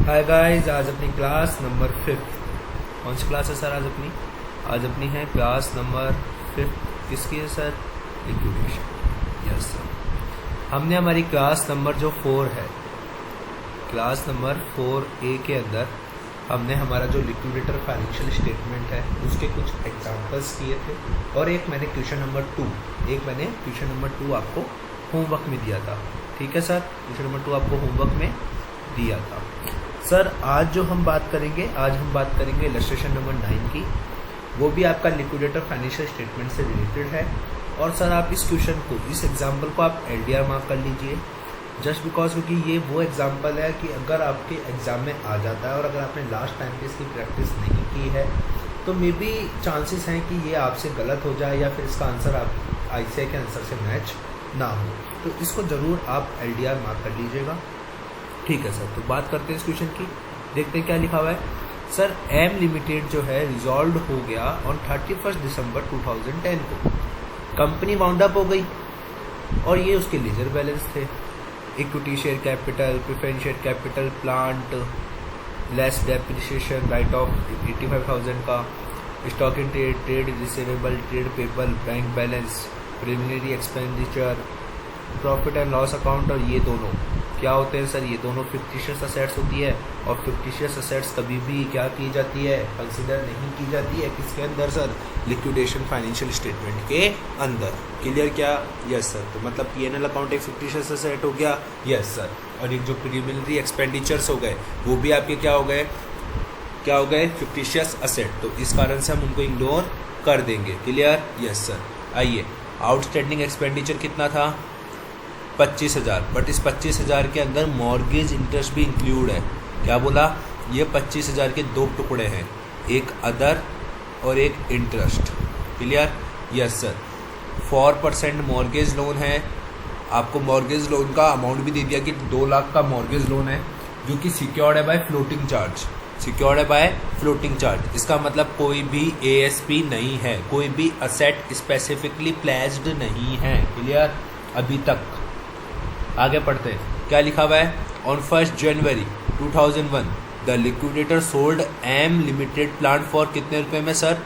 Hi guys, आज अपनी class number 5। कौन सी क्लास है सर आज अपनी है क्लास नंबर 5। किसकी है सर? लिक्विडेशन। Yes sir. हमने हमारी क्लास नंबर जो 4 है, क्लास नंबर 4A के अंदर हमने हमारा जो लिक्विडेटर फाइनेंशियल स्टेटमेंट है उसके कुछ एग्जांपल्स किए थे, और एक मैंने क्वेश्चन नंबर 2 आपको होमवर्क में दिया था। ठीक है सर, क्वेश्चन नंबर 2 आपको होमवर्क में दिया था। सर आज हम बात करेंगे इलस्ट्रेशन नंबर 9 की, वो भी आपका लिक्विडेटर फाइनेंशियल स्टेटमेंट से रिलेटेड है। और सर आप इस क्वेश्चन को, इस एग्जाम्पल को आप LDR मार्क कर लीजिए, जस्ट बिकॉज क्योंकि ये वो एग्जाम्पल है कि अगर आपके एग्जाम में आ जाता है और अगर आपने लास्ट टाइम पे इसकी प्रैक्टिस नहीं की है तो मे बी चांसेस हैं कि ये आपसे गलत हो जाए या फिर इसका आंसर आप ICAI के आंसर से मैच ना हो। तो इसको ज़रूर आप LDR मार्क कर लीजिएगा। ठीक है सर, तो बात करते हैं इस क्वेश्चन की, देखते हैं क्या लिखा हुआ है। सर एम लिमिटेड जो है रिजॉल्व हो गया ऑन 31 दिसंबर 2010 को। कंपनी वाउंड अप हो गई और ये उसके लेजर बैलेंस थे। Equity share capital, preference share capital, plant, less depreciation, right of 85,000 का, stock in trade, trade receivable, trade payable, bank balance, preliminary expenditure, profit and loss account. और ये दोनों क्या होते हैं सर? ये दोनों फिक्टिशियस असेट्स होती है, और फिक्टिशियस असेट्स कभी भी क्या की जाती है? कंसिडर नहीं की जाती है। किसके अंदर सर? लिक्विडेशन फाइनेंशियल स्टेटमेंट के अंदर। क्लियर क्या? Yes sir. तो मतलब P&L अकाउंट एक फिक्टिशियस असेट हो गया। Yes sir. और एक जो प्रिलिमिनरी एक्सपेंडिचर्स हो गए वो भी आपके क्या हो गए? Fictitious asset. तो इस कारण से हम उनको इग्नोर कर देंगे। क्लियर? Yes sir. आइए, आउटस्टैंडिंग एक्सपेंडिचर कितना था? 25,000। बट इस 25,000 के अंदर मॉर्गेज इंटरेस्ट भी इंक्लूड है। क्या बोला? ये 25,000 के दो टुकड़े हैं, एक अदर और एक interest. Clear? Yes sir. 4% mortgage loan है। आपको मॉर्गेज लोन का अमाउंट भी दे दिया कि 2 लाख का मॉर्गेज लोन है जो कि सिक्योर्ड है बाय फ्लोटिंग चार्ज। इसका मतलब कोई भी ASP नहीं है, कोई भी असेट स्पेसिफिकली प्लेस्ड नहीं है। क्लियर? अभी तक। आगे पढ़ते हैं, क्या लिखा हुआ है? On 1 January 2001 the liquidator sold M limited plant for कितने रुपए में सर?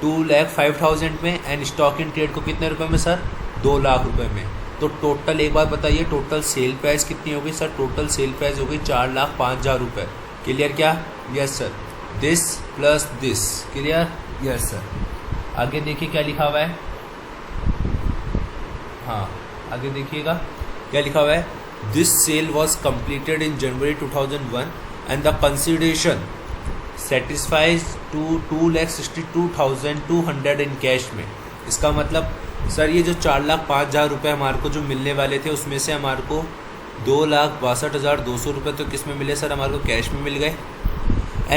2,05,000 में। एंड स्टॉक इन ट्रेड को कितने रुपए में सर? 2 लाख रुपए में। तो टोटल एक बात बताइए, टोटल सेल प्राइस कितनी होगी सर? टोटल सेल प्राइस होगी 4,05,000 रुपये। क्लियर क्या? Yes sir. This plus this. Clear? Yes sir. आगे देखिए क्या लिखा हुआ है। हाँ, आगे देखिएगा क्या लिखा हुआ है। This sale was completed in January 2001 and the consideration satisfies to 2,62,200 in cash में। इसका मतलब सर ये जो 4,05,000 रुपये हमारे को जो मिलने वाले थे उसमें से हमारे को 2,62,200 रुपये तो किस में मिले सर? हमारे को कैश में मिल गए।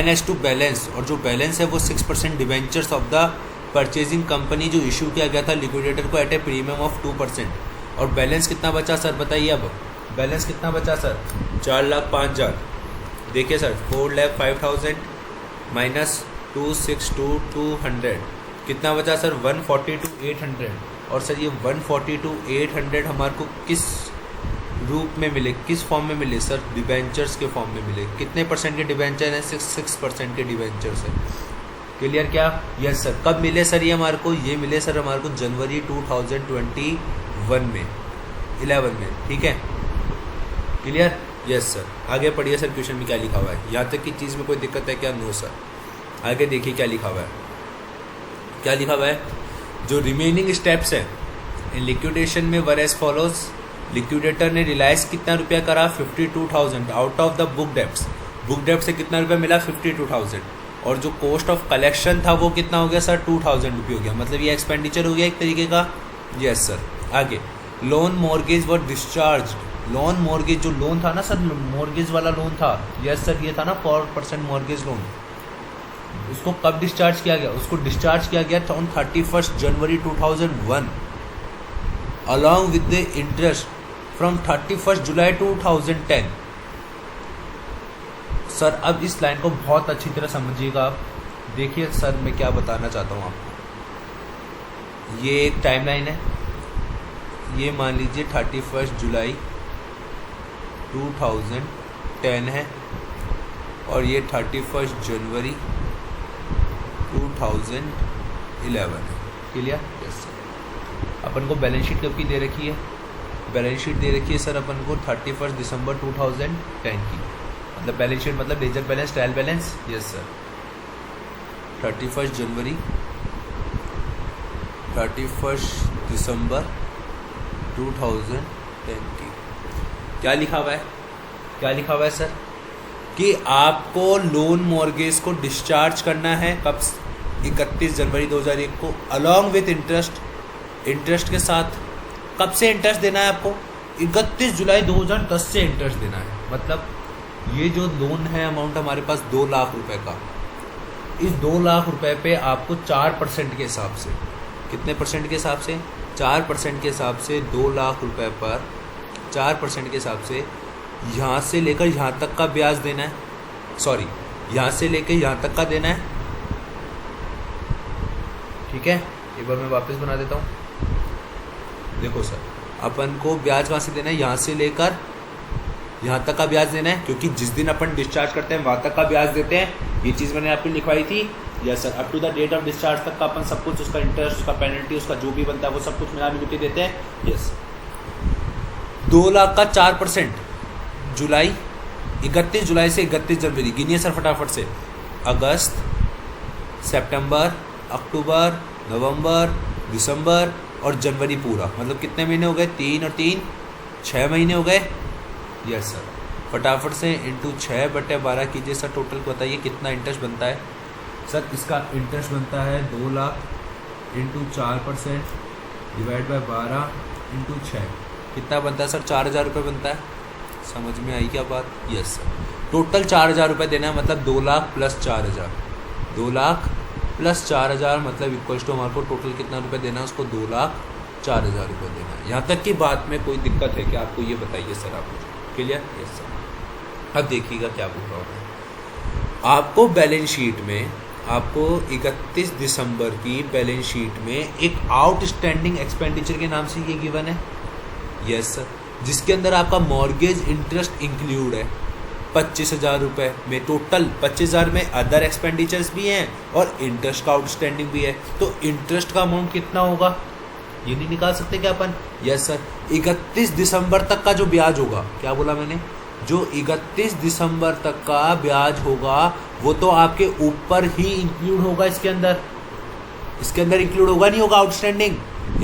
NS टू बैलेंस, और जो बैलेंस है वो 6% debentures of the purchasing company जो इशू किया गया था लिक्विडेटर को एट ए प्रीमियम ऑफ 2%। और बैलेंस कितना बचा सर? बताइए अब बैलेंस कितना बचा सर? 4,05,000। देखिए सर, 4,05,000 माइनस 262,200 कितना बचा सर? 142,800। और सर ये 142,800 हमारे को किस रूप में मिले, किस फॉर्म में मिले सर? डिवेंचर्स के फॉर्म में मिले। कितने परसेंट के डिवेंचर हैं? 6% के डिवेंचर्स हैं। क्लियर क्या? Yes sir. कब मिले सर ये हमारे को? ये मिले सर हमारे को जनवरी 2021 में, 11 में। ठीक है? क्लियर? Yes sir. आगे पढ़िए सर, क्वेश्चन में क्या लिखा हुआ है। यहाँ तक की चीज़ में कोई दिक्कत है क्या? No sir. आगे देखिए क्या लिखा हुआ है। क्या लिखा हुआ है? जो रिमेनिंग स्टेप्स हैं इन लिक्विडेशन में वर एज फॉलोज। लिक्विडेटर ने रिलाइज कितना रुपया करा? 52,000 out of the book debts. Book डेप्ट से कितना रुपया मिला? 52,000। और जो कॉस्ट ऑफ कलेक्शन था वो कितना हो गया सर? 2,000 रुपये हो गया। मतलब ये एक्सपेंडिचर हो गया एक तरीके का। Yes sir. आगे, लोन मॉर्गेज वर डिस्चार्ज। लोन मॉर्गेज जो लोन था ना सर, मॉर्गेज वाला लोन था। यस सर, ये था ना 4% मॉर्गेज लोन। उसको कब डिस्चार्ज किया गया? उसको डिस्चार्ज किया गया था on 31 January 2001 along with the interest from 31 July 2010। Sir अब इस लाइन को बहुत अच्छी तरह समझिएगा आप। देखिए सर मैं क्या बताना चाहता हूँ आपको। ये एक टाइमलाइन है, ये मान लीजिए 31 जुलाई 2010 है, और ये 31 जनवरी 2011 है। क्लियर? Yes sir. अपन को बैलेंस शीट कब की दे रखी है? बैलेंस शीट दे रखी है सर अपन को 31 दिसंबर 2010 की। मतलब बैलेंस शीट मतलब ledger balance, trial balance. Yes sir. 31 जनवरी 31 दिसंबर 2010 की। क्या लिखा हुआ है? क्या लिखा हुआ है सर? कि आपको लोन मॉर्गेज को डिस्चार्ज करना है कब? 31 जनवरी 2001 को, अलॉन्ग विथ इंटरेस्ट के साथ। कब से इंटरेस्ट देना है आपको? 31 जुलाई 2010 से इंटरेस्ट देना है। मतलब ये जो लोन है अमाउंट हमारे पास 2 लाख रुपए का, इस 2 लाख रुपए पे आपको 4% के हिसाब से, कितने परसेंट के हिसाब से? 4% के हिसाब से 2 लाख रुपए पर 4% के हिसाब से यहाँ से लेकर यहाँ तक का ब्याज देना है। सॉरी, यहाँ से लेकर यहाँ तक का देना है। ठीक है, एक बार मैं वापस बना देता हूँ। देखो सर, अपन को ब्याज कहाँ से देना है? यहाँ से लेकर यहाँ तक का ब्याज देना है, क्योंकि जिस दिन अपन डिस्चार्ज करते हैं वहाँ तक का ब्याज देते हैं। ये चीज़ मैंने आपको लिखवाई थी। Yes sir. Up to the date of discharge तक का अपन सब कुछ, उसका इंटरेस्ट, उसका पेनल्टी, उसका जो भी बनता है वो सब कुछ मिला मिलके देते हैं। यस। 2 लाख का 4% जुलाई, 31 जुलाई से 31 जनवरी। गिनिए सर फटाफट से। अगस्त, सितंबर, अक्टूबर, नवंबर, दिसंबर और जनवरी पूरा। मतलब कितने महीने हो गए? 3 और 3 6 महीने हो गए। Yes sir. फटाफट से इंटू 6/12 कीजिए सर। टोटल बताइए कितना इंटरेस्ट बनता है सर? इसका इंटरेस्ट बनता है 2 lakh into 4% divide by 12 into 6। कितना बनता है सर? 4,000 रुपये बनता है। समझ में आई क्या बात? Yes sir. टोटल 4,000 रुपये देना है। मतलब 2 लाख प्लस 4,000, 2 लाख प्लस 4,000 मतलब इक्वल्स टू हमारे को टोटल कितना रुपये देना है? उसको 2,04,000 रुपये देना है। यहाँ तक की बात में कोई दिक्कत है क्या आपको? ये बताइए सर आप मुझे। क्लियर? Yes sir. अब देखिएगा क्या बोल रहा हूँ। आपको बैलेंस शीट में, आपको 31 दिसंबर की बैलेंस शीट में एक आउटस्टैंडिंग एक्सपेंडिचर के नाम से ये गिवन है। Yes sir. जिसके अंदर आपका मॉर्गेज इंटरेस्ट इंक्लूड है 25,000 रुपये में। टोटल 25,000 में अदर एक्सपेंडिचर्स भी हैं और इंटरेस्ट का आउटस्टैंडिंग भी है। तो इंटरेस्ट का अमाउंट कितना होगा? ये नहीं निकाल सकते क्या अपन? Yes sir. 31 दिसंबर तक का जो ब्याज होगा, क्या बोला मैंने? जो 31 दिसंबर तक का ब्याज होगा वो तो आपके ऊपर ही इंक्लूड होगा। इसके अंदर इंक्लूड होगा, नहीं होगा आउटस्टैंडिंग?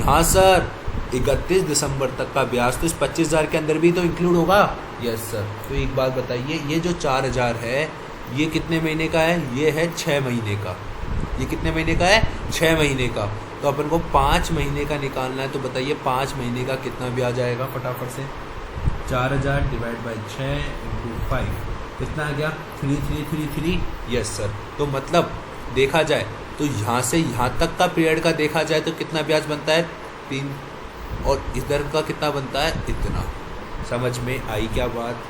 हाँ सर। 31 दिसंबर तक का ब्याज तो इस 25,000 के अंदर भी तो इंक्लूड होगा। Yes sir. तो एक बात बताइए, ये जो 4,000 है ये कितने महीने का है? ये है 6 महीने का। ये कितने महीने का है? 6 महीने का। तो अपन को 5 महीने का निकालना है। तो बताइए 5 महीने का कितना ब्याज आएगा? फटाफट से 4,000 डिवाइड बाई 6 इंटू 5 कितना आ गया? 3,333। Yes sir. तो मतलब देखा जाए तो यहाँ से यहाँ तक का पीरियड का देखा जाए तो कितना ब्याज बनता है? 3। और इधर का कितना बनता है? इतना। समझ में आई क्या बात?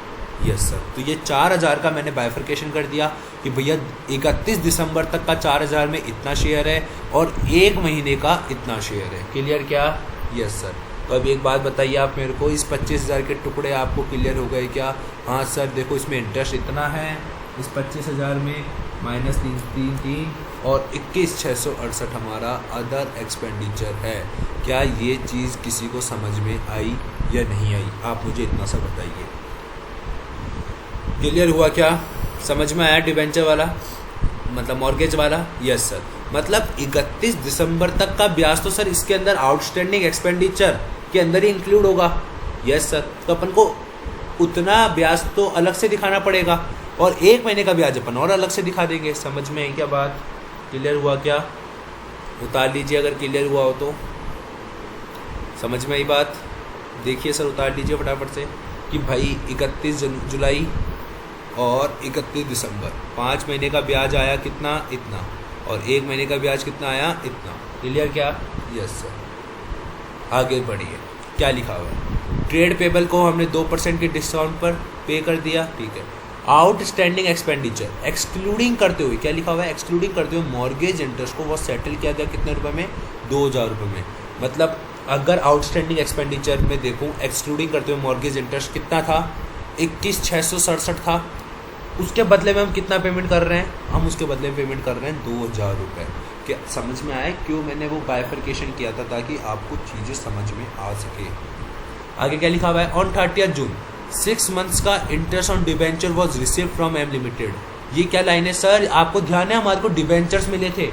Yes sir. तो ये 4,000 का मैंने बाइफर्केशन कर दिया कि भैया 31 दिसंबर तक का 4,000 में इतना शेयर है और 1 महीने का इतना शेयर है। क्लियर क्या? Yes sir. तो अब एक बात बताइए आप मेरे को, इस 25,000 के टुकड़े आपको क्लियर हो गए क्या? हाँ सर। देखो इसमें इंटरेस्ट इतना है, इस 25,000 में -333 और 21,668 हमारा अदर एक्सपेंडिचर है। क्या ये चीज़ किसी को समझ में आई या नहीं आई? आप मुझे इतना सा बताइए। क्लियर हुआ क्या? समझ में आया डिबेंचर वाला, मतलब मॉर्गेज वाला? Yes sir. मतलब 31 दिसंबर तक का ब्याज तो सर इसके अंदर आउटस्टैंडिंग एक्सपेंडिचर के अंदर ही इंक्लूड होगा। Yes sir. तो अपन को उतना ब्याज तो अलग से दिखाना पड़ेगा और 1 महीने का ब्याज अपन और अलग से दिखा देंगे। समझ में आई क्या बात? क्लियर हुआ क्या? उतार लीजिए अगर क्लियर हुआ हो तो। समझ में आई बात? देखिए सर, उतार लीजिए फटाफट से कि भाई 31 जुलाई और 31 दिसंबर 5 महीने का ब्याज आया कितना? इतना। और 1 महीने का ब्याज कितना आया? इतना। क्लियर क्या? Yes sir. आगे बढ़िए, क्या लिखा हुआ है? ट्रेड पेबल को हमने 2% के डिस्काउंट पर पे कर दिया। ठीक है। आउटस्टैंडिंग एक्सपेंडिचर एक्सक्लूडिंग करते हुए, क्या लिखा हुआ है? एक्सक्लूडिंग करते हुए मॉर्गेज इंटरेस्ट को वो सेटल किया गया कितने रुपए में? 2,000 रुपये में। मतलब अगर आउटस्टैंडिंग एक्सपेंडिचर में देखूँ एक्सक्लूडिंग करते हुए मॉर्गेज इंटरेस्ट कितना था? 21,667 था। उसके बदले में हम कितना पेमेंट कर रहे हैं, हम उसके बदले में पेमेंट कर रहे हैं 2000 रुपये। क्या समझ में आया क्यों मैंने वो बाइफर्केशन किया था, ताकि आपको चीज़ें समझ में आ सके। आगे क्या लिखा हुआ है, ऑन 30 जून 6 मंथ्स का interest on debenture was receive from M limited. ये क्या लाइन है सर, आपको ध्यान है हमारे को डिबेंचर्स मिले थे,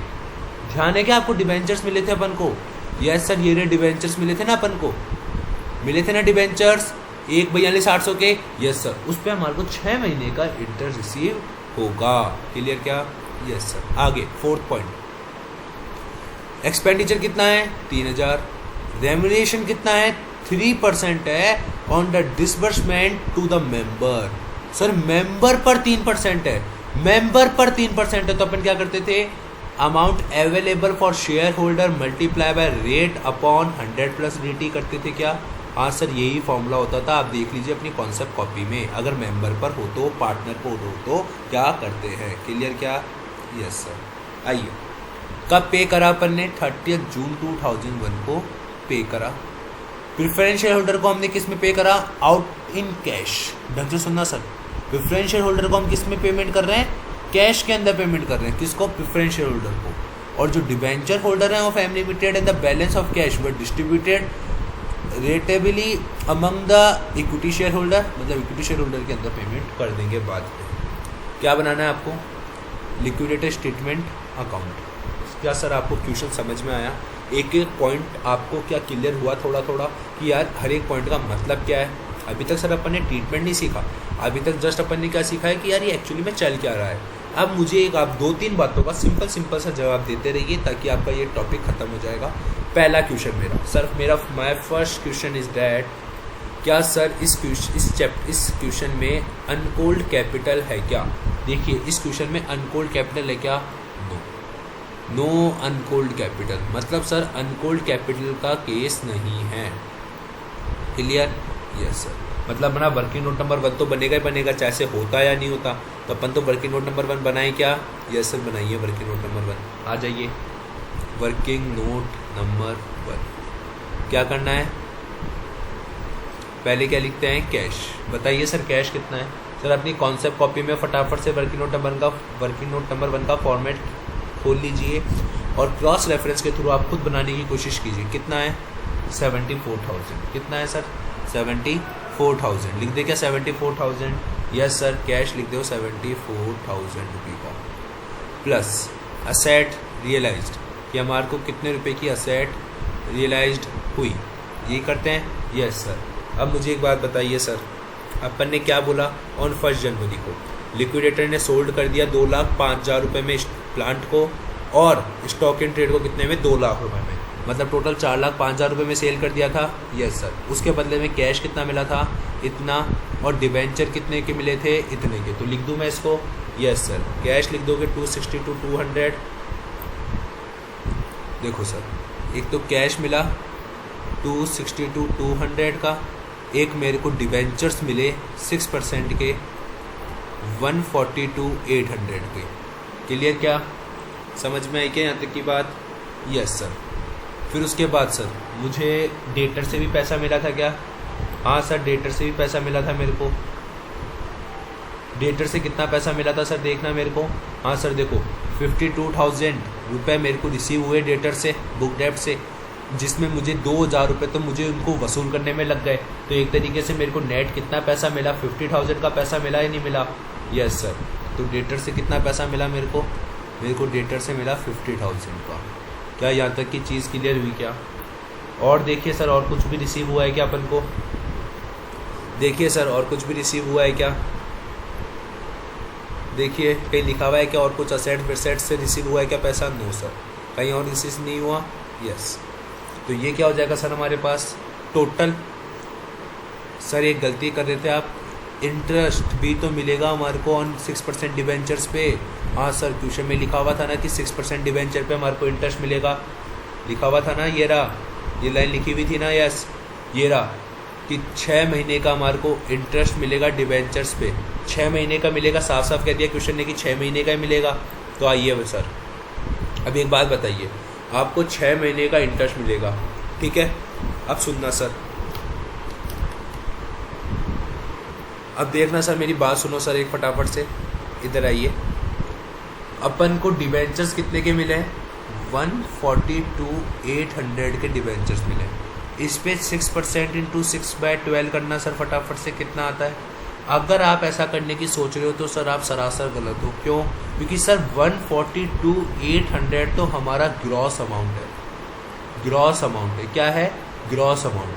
ध्यान है क्या आपको डिबेंचर्स मिले थे अपन को? यस सर, ये रे डिबेंचर्स मिले थे ना अपन को, मिले थे ना डिबेंचर्स 1/42/800 के। यस सर, उस पर हमारे को 6 महीने का इंटरेस्ट रिसीव होगा। क्लियर क्या? Yes sir. आगे 4th पॉइंट, एक्सपेंडिचर कितना है 3000, रेम्यूनरेशन कितना है 3% है on the disbursement to the member. Sir member पर 3% है, मेंबर पर 3% है, तो अपन क्या करते थे, amount available for share holder multiply by rate upon 100 plus DT करते थे क्या? हाँ सर, यही फॉर्मूला होता था। आप देख लीजिए अपनी कॉन्सेप्ट कॉपी में, अगर मेंबर पर हो तो, पार्टनर को हो तो क्या करते हैं। क्लियर क्या? Yes sir. आइए, कब पे करा अपन ने? 30 जून 2001 को पे करा। प्रेफरेंस शेयर होल्डर को हमने किस में पे करा? Out in cash. ढंग से सुनना सर, प्रेफरेंस शेयर होल्डर को हम किस में पेमेंट कर रहे हैं? कैश के अंदर पेमेंट कर रहे हैं। किसको? प्रेफरेंस शेयर होल्डर को। और जो डिबेंचर होल्डर है of M limited and the balance of cash were distributed rateably among the equity share holder, मतलब इक्विटी शेयर होल्डर के अंदर पेमेंट कर देंगे बाद में। क्या बनाना है आपको? Liquidated statement account. क्या सर आपको क्वेश्चन समझ में आया? एक एक पॉइंट आपको क्या क्लियर हुआ थोड़ा थोड़ा कि यार हर एक पॉइंट का मतलब क्या है? अभी तक सर अपन ने ट्रीटमेंट नहीं सीखा, अभी तक जस्ट अपन ने क्या सीखा है कि यार ये एक्चुअली में चल क्या रहा है। अब मुझे एक आप 2-3 बातों का सिंपल सा जवाब देते रहिए, ताकि आपका ये टॉपिक खत्म हो जाएगा। पहला क्वेश्चन मेरा my first question is that, क्या सर इस क्वेश्चन में अनकोल्ड कैपिटल है क्या? देखिए इस क्वेश्चन में अनकोल्ड कैपिटल है क्या? नो अनकोल्ड कैपिटल, मतलब सर अनकोल्ड कैपिटल का केस नहीं है। क्लियर? Yes sir. मतलब अपना वर्किंग नोट नंबर 1 तो बनेगा ही बनेगा, चाहे से होता या नहीं होता। तो अपन तो वर्किंग नोट नंबर 1 बनाए क्या? यस सर बनाइए वर्किंग नोट नंबर 1। आ जाइए वर्किंग नोट नंबर 1। क्या करना है? पहले क्या लिखते हैं? कैश। बताइए सर कैश कितना है? सर अपनी कॉन्सेप्ट कॉपी में फटाफट से वर्किंग नोट नंबर 1 का फॉर्मेट खोल लीजिए और क्रॉस रेफरेंस के थ्रू आप खुद बनाने की कोशिश कीजिए। कितना है? 74,000। कितना है सर? 74,000। लिख दे क्या 74,000? यस सर, कैश लिख दो 74,000 रुपये का, प्लस असेट रियलाइज्ड कि हमारे को कितने रुपए की असेट रियलाइज्ड हुई, ये करते हैं। Yes sir. अब मुझे एक बात बताइए सर, अपन ने क्या बोला? ऑन 1 जनवरी को लिक्विडेटर ने सोल्ड कर दिया 2,05,000 रुपये में प्लांट को, और स्टॉक इन ट्रेड को कितने में? 2 लाख रुपये में, मतलब टोटल 4,05,000 रुपये में सेल कर दिया था। Yes sir. उसके बदले में कैश कितना मिला था? इतना, और डिबेंचर कितने के मिले थे? इतने के। तो लिख दूँ मैं इसको? Yes sir. कैश लिख दोगे 260-200। देखो सर, एक तो कैश मिला 260-200 का, एक मेरे को डिबेंचर्स मिले 6% के 142,800 के। क्लियर क्या? समझ में आई क्या यहाँ तक की बात? Yes sir. फिर उसके बाद सर मुझे डेटर से भी पैसा मिला था क्या? हाँ सर, डेटर से भी पैसा मिला था मेरे को। डेटर से कितना पैसा मिला था सर? देखना मेरे को। हाँ सर देखो 52,000 रुपये मेरे को रिसीव हुए डेटर से, बुक डेप्ट से, जिसमें मुझे 2,000 रुपये तो मुझे उनको वसूल करने में लग गए। तो एक तरीके से मेरे को नेट कितना पैसा मिला? 50,000 का पैसा मिला ही नहीं मिला? Yes sir. तो डेटर से कितना पैसा मिला मेरे को? मेरे को डेटर से मिला 50,000 का। क्या यहाँ तक की चीज़ क्लियर हुई क्या? और देखिए सर, और कुछ भी रिसीव हुआ है क्या अपन को? देखिए सर, और कुछ भी रिसीव हुआ है क्या? देखिए कहीं लिखा हुआ है क्या और कुछ असेट वेसेट से रिसीव हुआ है क्या पैसा? नो सर, कहीं और रिसीव नहीं हुआ। यस। तो ये क्या हो जाएगा सर हमारे पास? टोटल। सर एक गलती कर रहे थे आप, इंटरेस्ट भी तो मिलेगा हमारे को ऑन 6% डिबेंचर्स पे। हाँ सर, क्वेश्चन में लिखा हुआ था ना कि 6% डिबेंचर पे हमारे को इंटरेस्ट मिलेगा, लिखा हुआ था ना। ये रहा, ये लाइन लिखी हुई थी ना। यस, ये रहा कि 6 महीने का हमारे को इंटरेस्ट मिलेगा डिबेंचर्स पे। 6 महीने का मिलेगा, साफ साफ कह दिया क्वेश्चन ने कि 6 महीने का ही मिलेगा। तो आइए सर, अब एक बात बताइए, आपको 6 महीने का इंटरेस्ट मिलेगा, ठीक है? अब सुनना सर, अब देखना सर, मेरी बात सुनो सर एक फटाफट से। इधर आइए, अपन को डिबेंचर्स कितने के मिले हैं? 142,800 के डिबेंचर्स मिले। इस पे 6% इंटू 6/12 करना सर फटाफट से कितना आता है? अगर आप ऐसा करने की सोच रहे हो तो सर आप सरासर गलत हो। क्यों? क्योंकि सर 142,800 तो हमारा ग्रॉस अमाउंट है। ग्रॉस अमाउंट है, क्या है? ग्रॉस अमाउंट,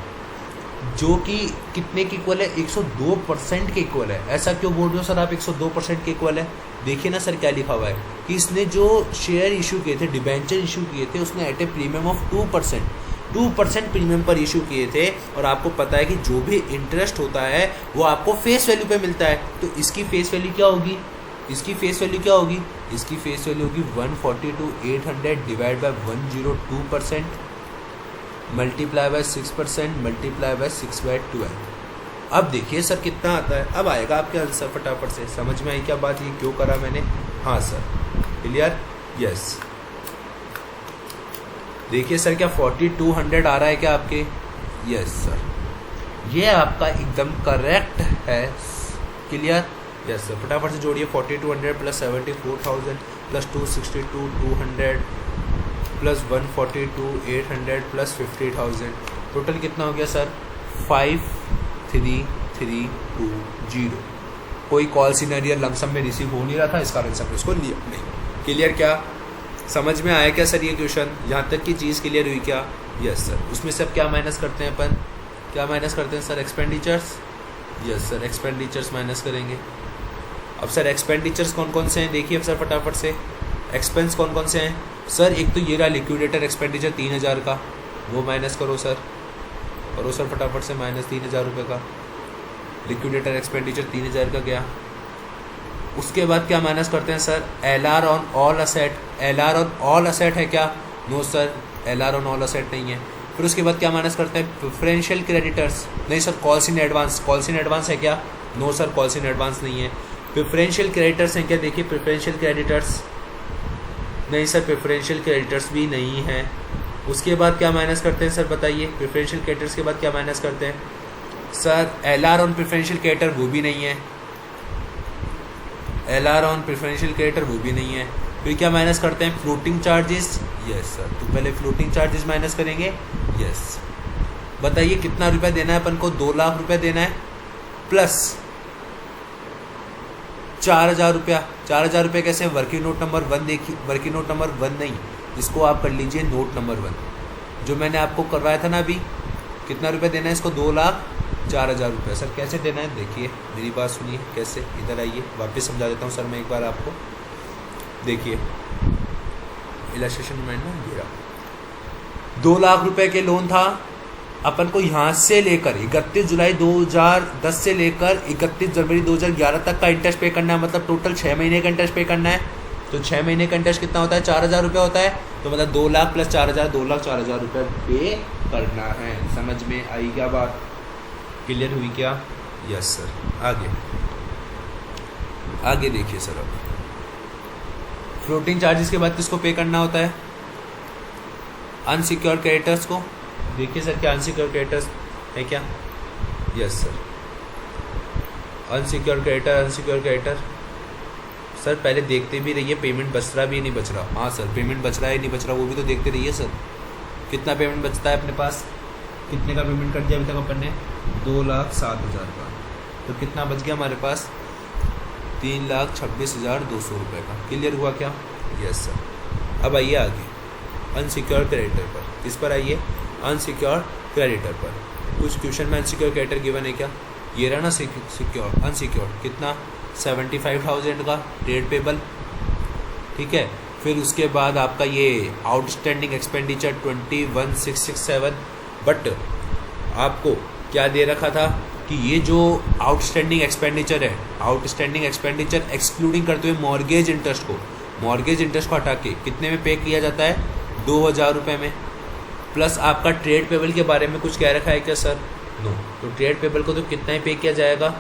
जो कि कितने के इक्वल है? 102% के इक्वल है। ऐसा क्यों बोल रहे हो सर आप 102% के इक्वल है? देखिए ना सर क्या लिखा हुआ है कि इसने जो शेयर इशू किए थे, डिबेंचर इशू किए थे, उसने at a premium of 2% premium पर इशू किए थे। और आपको पता है कि जो भी इंटरेस्ट होता है वो आपको फेस वैल्यू पे मिलता है। तो इसकी फेस वैल्यू क्या होगी? इसकी फेस वैल्यू क्या होगी? इसकी फेस वैल्यू होगी 142,800 divide by 102% multiply by 6% multiply by 6/12। अब देखिए सर कितना आता है। अब आएगा आपके आंसर फटाफट से। समझ में आई क्या बात? ये क्यों करा मैंने? हाँ सर, क्लियर? यस। देखिए सर क्या 4200 आ रहा है क्या आपके? यस सर, ये आपका एकदम करेक्ट है। क्लियर? यस सर, फटाफट से जोड़िए। 4200 plus 74,000 plus 262,200 plus 142,800 plus 50,000, total कितना हो गया सर? 53,320। कोई कॉल सीनरियर लमसम में रिसीव हो नहीं रहा था, इस कारण से हमने इसको लिया नहीं। क्लियर? क्या समझ में आया क्या सर ये क्वेश्चन? यहाँ तक की चीज़ क्लियर हुई क्या? Yes sir. उसमें से अब क्या माइनस करते हैं अपन? क्या माइनस करते हैं sir? Expenditures. Yes sir, expenditures minus करेंगे। अब सर एक्सपेंडिचर्स कौन कौन से हैं? देखिए अब सर फटाफट से एक्सपेंस कौन कौन से हैं सर? एक तो ये रहा लिक्विडेटर एक्सपेंडिचर 3,000 का, वो माइनस करो सर। करो सर फटाफट से, माइनस 3,000 रुपये का लिक्विडेटर एक्सपेंडिचर 3,000 का गया। उसके बाद क्या माइनस करते हैं sir? LR on all asset. LR on all asset है क्या? No sir, LR on all asset नहीं है। फिर उसके बाद क्या माइनस करते हैं? Preferential creditors. नहीं sir, calls in advance. Calls in advance है क्या? No sir, calls in advance नहीं है। प्रेफरेंशियल क्रेडिटर्स हैं क्या? देखिए प्रेफरेंशियल क्रेडिटर्स नहीं सर, प्रेफरेंशियल क्रेडिटर्स भी नहीं है। उसके बाद क्या माइनस करते हैं सर बताइए? प्रेफरेंशियल क्रेडिटर्स के बाद क्या माइनस करते हैं sir? LR on preferential creditor, वो भी नहीं है। LR ऑन प्रेफरेंशियल क्रेडिटर, वो भी नहीं है। फिर क्या माइनस करते हैं? Floating charges. यस सर, तो पहले फ्लोटिंग चार्जेस माइनस करेंगे। यस, बताइए कितना रुपया देना है अपन को? 2 लाख रुपया देना है प्लस 4,000 रुपया। 4,000 रुपये कैसे? वर्किंग नोट नंबर 1 देखिए। वर्किंग नोट नंबर 1 नहीं, इसको आप कर लीजिए नोट नंबर 1, जो मैंने आपको करवाया था ना अभी। कितना रुपया देना है इसको? 2,04,000 रुपये। सर कैसे देना है? देखिए मेरी बात सुनिए कैसे। इधर आइए, वापस समझा देता हूँ सर मैं एक बार आपको। देखिए इलस्ट्रेशन में ना, ये रहा 2 लाख रुपए के लोन था अपन को। यहाँ से लेकर 31 जुलाई 2010 से लेकर 31 जनवरी 2011 तक का इंटरेस्ट पे करना है। मतलब टोटल 6 महीने का इंटरेस्ट पे करना है। तो 6 महीने का इंटरेस्ट कितना होता है? 4,000 रुपये होता है। तो मतलब 2 लाख प्लस 4,000, 2,04,000 रुपये पे करना है। समझ में आई क्या बात? क्लियर हुई क्या? Yes sir. आगे देखिए सर, अब फ्लोटिंग चार्जेस के बाद किसको पे करना होता है? अनसिक्योर्ड क्रेडिटर्स को। देखिए सर क्या अनसिक्योर्ड क्रेडिटर्स है क्या? Yes sir, unsecured creditor. Sir पहले देखते भी रहिए पेमेंट बच रहा भी नहीं बच रहा। हाँ सर, पेमेंट बच रहा है नहीं बच रहा वो भी तो देखते रहिए सर। कितना पेमेंट बचता है अपने पास? कितने का पेमेंट कर दिया अभी तक अपन ने? 2,07,000 का। तो कितना बच गया हमारे पास? 3,26,200 रुपये का। क्लियर हुआ क्या? Yes sir. अब आइए आगे अनसिक्योर्ड क्रेडिटर पर। किस पर आइए? अनसिक्योर्ड क्रेडिटर पर। कुछ क्वेश्चन में अनसिक्योर्ड क्रेडिटर गिवन है क्या? ये रहा ना सिक्योर अनसिक्योर्ड। कितना? 75,000 का ट्रेड पेबल। ठीक है। फिर उसके बाद आपका ये आउटस्टैंडिंग एक्सपेंडिचर 21,667। बट आपको क्या दे रखा था कि ये जो आउटस्टैंडिंग एक्सपेंडिचर है, आउटस्टैंडिंग एक्सपेंडिचर एक्सक्लूडिंग करते हुए मॉर्गेज इंटरेस्ट को हटा के कितने में पे किया जाता है? 2,000 रुपये में। प्लस आपका ट्रेड पेबल के बारे में कुछ कह रखा है क्या सर? नो। तो ट्रेड पेबल को तो कितना ही पे किया जाएगा?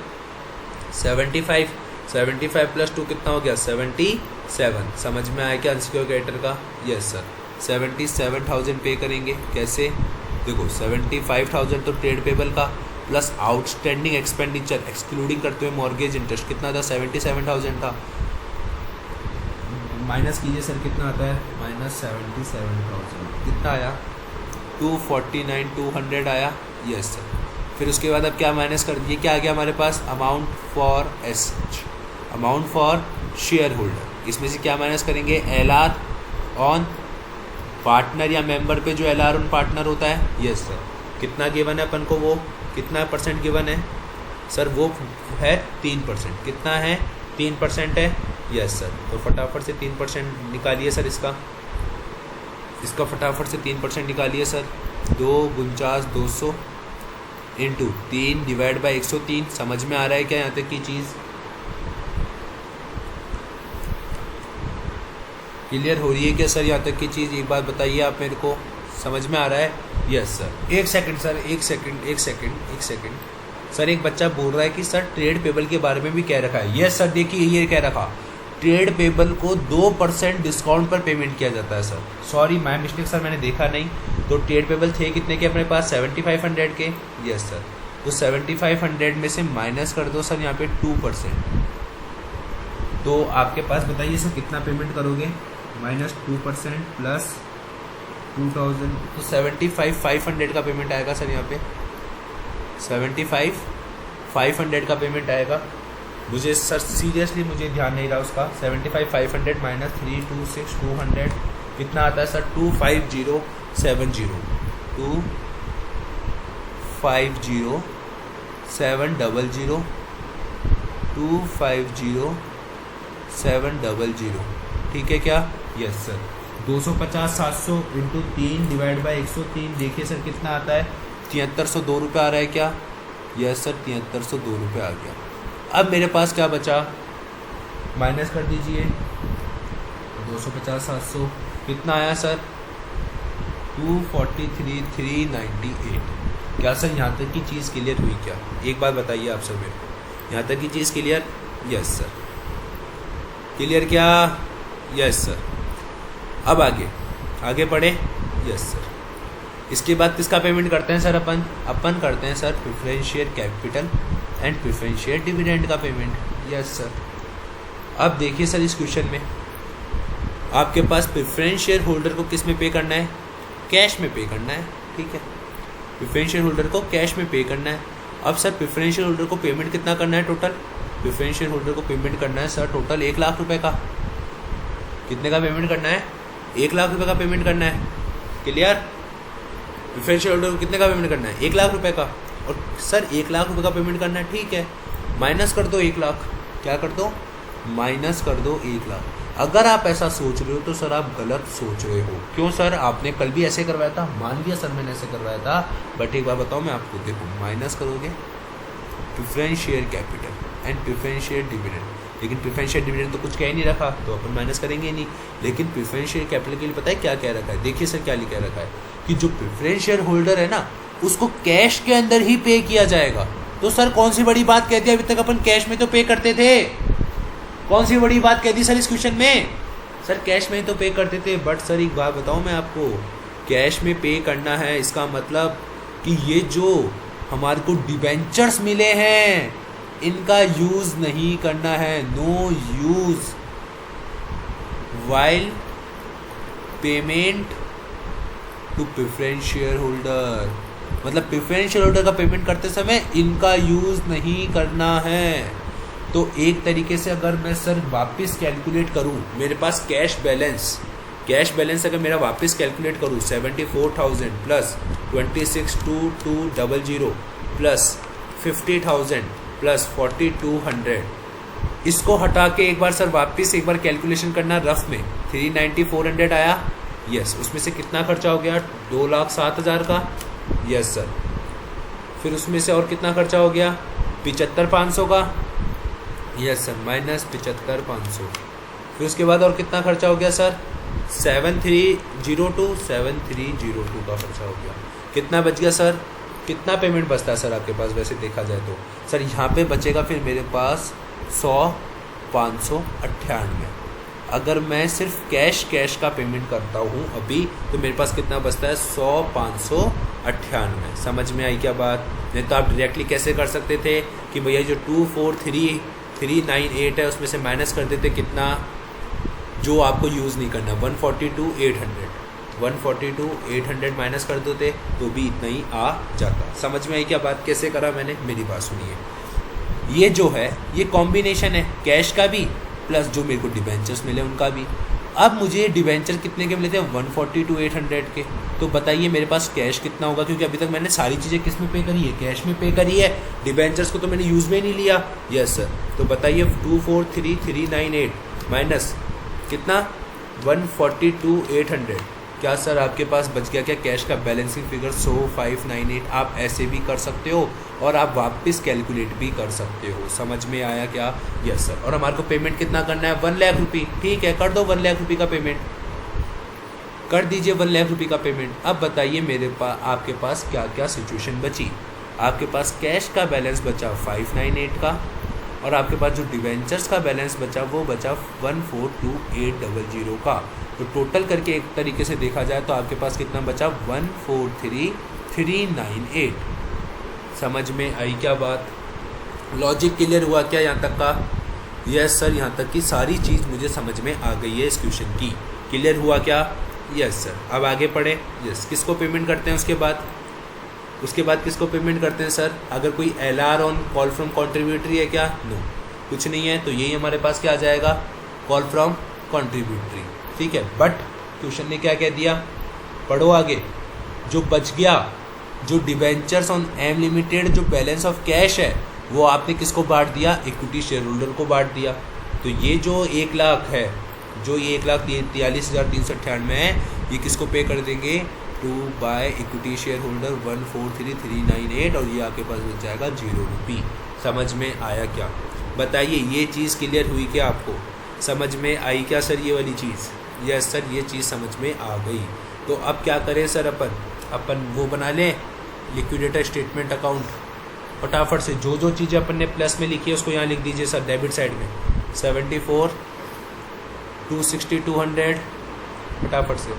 75 प्लस 2 कितना हो गया? 77। समझ में आया क्या अनसिक्योर्ड क्रेडिटर का? यस सर, 77,000 पे करेंगे। कैसे? देखो 75,000 तो ट्रेड पेबल का, प्लस आउटस्टैंडिंग एक्सपेंडिचर एक्सक्लूडिंग करते हुए मॉर्गेज इंटरेस्ट कितना था? 77,000 था। माइनस कीजिए सर, कितना आता है? -77,000। कितना आया? 249,200 आया। Yes sir. फिर उसके बाद अब क्या माइनस कर दिए, क्या आ गया हमारे पास? Amount for amount for share holder. इसमें से क्या माइनस करेंगे? LR ऑन पार्टनर या मेंबर पे जो LR ऑन पार्टनर होता है। Yes sir. कितना गिवन है अपन को? वो कितना % गिवन है सर? वो है 3%। कितना है? 3% है। Yes sir. तो फटाफट से 3% निकालिए सर इसका फटाफट से 3% निकालिए सर। 2 × 200 into 3 divide by 103। समझ में आ रहा है क्या यहाँ तक की चीज़? क्लियर हो रही है क्या सर यहाँ तक की चीज़? एक बात बताइए आप मेरे को, समझ में आ रहा है? Yes sir. एक सेकंड सर, एक सेकंड सर। एक बच्चा बोल रहा है कि सर ट्रेड पेबल के बारे में भी कह रखा है। यस सर, देखिए ये कह रखा, ट्रेड पेबल को 2% डिस्काउंट पर पेमेंट किया जाता है sir. Sorry my mistake sir, मैंने देखा नहीं। तो ट्रेड पेबल थे कितने के अपने पास? 7500 के। Yes sir. तो 7500 में से माइनस कर दो सर यहाँ पे 2%। तो आपके पास बताइए सर कितना पेमेंट करोगे? -2% प्लस 2000, तो 75,500 का पेमेंट आएगा सर यहाँ पे। 75,500 का पेमेंट आएगा। मुझे सर सीरियसली मुझे ध्यान नहीं रहा उसका। 75,500 माइनस 326,200 कितना आता है सर? 250,700 250,700 250,700। ठीक है क्या? Yes sir. 250,700 into 3 divide by 103। देखिए सर कितना आता है? 7302 रुपये आ रहा है क्या? यस सर, 7302 रुपये आ गया। अब मेरे पास क्या बचा? माइनस कर दीजिए 250,700 कितना आया सर? 243,398। क्या सर यहाँ तक की चीज़ क्लियर हुई क्या? एक बात बताइए आप सर मेरे को, यहाँ तक की चीज़ क्लियर? Yes sir. क्लियर क्या? Yes sir. अब आगे बढ़े। Yes sir. इसके बाद किसका पेमेंट करते हैं सर? अपन करते हैं sir preference share capital and preference share dividend का पेमेंट। Yes sir. अब देखिए सर इस क्वेश्चन में आपके पास प्रेफरेंस शेयर होल्डर को किस में पे करना है? कैश में पे करना है। ठीक है, प्रेफरेंस शेयर होल्डर को कैश में पे करना है। अब सर प्रेफरेंस शेयर होल्डर को पेमेंट कितना करना है टोटल? प्रेफरेंस शेयर होल्डर को पेमेंट करना है सर टोटल 1 लाख रुपए का। कितने का पेमेंट करना है? 1 लाख रुपए का पेमेंट करना है। क्लियर? प्रेफरेंस शेयर होल्डर को कितने का पेमेंट करना है? 1 लाख रुपए का। और सर 1 लाख रुपए का पेमेंट करना है, ठीक है, माइनस कर दो 1 लाख। क्या कर दो? माइनस कर दो 1 लाख। अगर आप ऐसा सोच रहे हो तो सर आप गलत सोच रहे हो। क्यों सर? आपने कल भी ऐसे करवाया था, मान लिया सर मैंने ऐसे करवाया था, बट एक बार बताओ मैं आपको, देखो माइनस करोगे preference share capital and preference share dividend, लेकिन प्रेफरेंस शेयर डिविडेंड तो कुछ कह ही नहीं रखा, तो अपन माइनस करेंगे नहीं। लेकिन प्रेफरेंस शेयर कैपिटल के लिए पता है क्या कह रखा है? देखिए सर क्या लिखा रखा है कि जो प्रेफरेंस शेयर होल्डर है ना, उसको कैश के अंदर ही पे किया जाएगा। तो सर कौन सी बड़ी बात कहती है? अभी तक अपन कैश में तो पे करते थे। कौन सी बड़ी बात कहती सर इस क्वेश्चन में? सर कैश में तो पे करते थे, बट सर एक बात बताऊं मैं आपको, कैश में पे करना है इसका मतलब कि ये जो हमारे को डिबेंचर्स मिले हैं इनका यूज नहीं करना है। No use while payment to preference share holder, मतलब प्रेफरेंस शेयर होल्डर का पेमेंट करते समय इनका यूज नहीं करना है। तो एक तरीके से अगर मैं सर वापस कैलकुलेट करूं, मेरे पास कैश बैलेंस अगर मेरा वापस कैलकुलेट करूं 74,000 प्लस 26,200 प्लस 50,000 प्लस 4,200, इसको हटा के एक बार सर वापस एक बार कैलकुलेशन करना रफ में 390,400 आया। यस, उसमें से कितना खर्चा हो गया? 2,07,000 का। Yes sir. फिर उसमें से और कितना खर्चा हो गया? 75,500 का। Yes sir, minus 75,500। फिर उसके बाद और कितना खर्चा हो गया सर? 7,302 का खर्चा हो गया। कितना बच गया सर? कितना पेमेंट बचता है सर आपके पास वैसे देखा जाए तो? सर यहाँ पे बचेगा फिर मेरे पास 100,598। अगर मैं सिर्फ कैश का पेमेंट करता हूँ अभी, तो मेरे पास कितना बचता है? 100,598। समझ में आई क्या बात? नहीं तो आप डायरेक्टली कैसे कर सकते थे कि भैया जो 243,398 है उसमें से माइनस कर देते कितना? जो आपको यूज़ नहीं करना। 142,800 माइनस कर देते तो भी इतना ही आ जाता। समझ में आई क्या बात? कैसे करा मैंने, मेरी बात सुनिए। ये जो है ये कॉम्बिनेशन है कैश का भी प्लस जो मेरे को डिबेंचर्स मिले उनका भी। अब मुझे डिबेंचर कितने के मिले थे? 142,800 के। तो बताइए मेरे पास कैश कितना होगा, क्योंकि अभी तक मैंने सारी चीज़ें किस में पे करी है? कैश में पे करी है। डिबेंचर्स को तो मैंने यूज़ में नहीं लिया। Yes sir. तो बताइए 243,398 माइनस कितना? 142,800। क्या सर आपके पास बच गया क्या कैश का बैलेंसिंग फिगर? 100,598। आप ऐसे भी कर सकते हो और आप वापस कैलकुलेट भी कर सकते हो। समझ में आया क्या? Yes sir. और हमारे को पेमेंट कितना करना है? 1 लाख रुपये। ठीक है, कर दो 1 लाख रुपये का पेमेंट, कर दीजिए 1 लाख रुपये का पेमेंट। अब बताइए मेरे पास आपके पास क्या क्या सिचुएशन बची। आपके पास कैश का बैलेंस बचा 598 का, और आपके पास जो डिवेंचर्स का बैलेंस बचा वो बचा 142,800 का। तो टोटल करके एक तरीके से देखा जाए तो आपके पास कितना बचा? 143,398। समझ में आई क्या बात? लॉजिक क्लियर हुआ क्या यहाँ तक का? यस सर, यहाँ तक की सारी चीज़ मुझे समझ में आ गई है इस क्वेश्चन की। क्लियर हुआ क्या? Yes sir. अब आगे पढ़े। यस, किसको पेमेंट करते हैं उसके बाद किसको पेमेंट करते हैं सर? अगर कोई LR on call from contributory है क्या? नो, कुछ नहीं है। तो यही हमारे पास क्या आ जाएगा? Call from contributory. ठीक है, बट क्वेश्चन ने क्या कह दिया? पढ़ो आगे। जो बच गया, जो डिबेंचर्स ऑन एम लिमिटेड जो बैलेंस ऑफ कैश है वो आपने किसको बांट दिया? इक्विटी शेयर होल्डर को बांट दिया। तो ये जो 1 लाख है, जो ये 1,43,398 है, ये किसको पे कर देंगे? 2 बाय इक्विटी शेयर होल्डर 143,398, और ये आपके पास बच जाएगा 0 रुपये। समझ में आया क्या? बताइए ये चीज़ क्लियर हुई क्या आपको? समझ में आई क्या सर ये वाली चीज़? यस सर, ये चीज़ समझ में आ गई। तो अब क्या करें सर? अपन वो बना लें लिक्विडेटर स्टेटमेंट अकाउंट। फटाफट से जो जो चीज़ें अपन ने प्लस में लिखी है उसको यहाँ लिख दीजिए सर डेबिट साइड में। 74, 260, 200। फटाफट से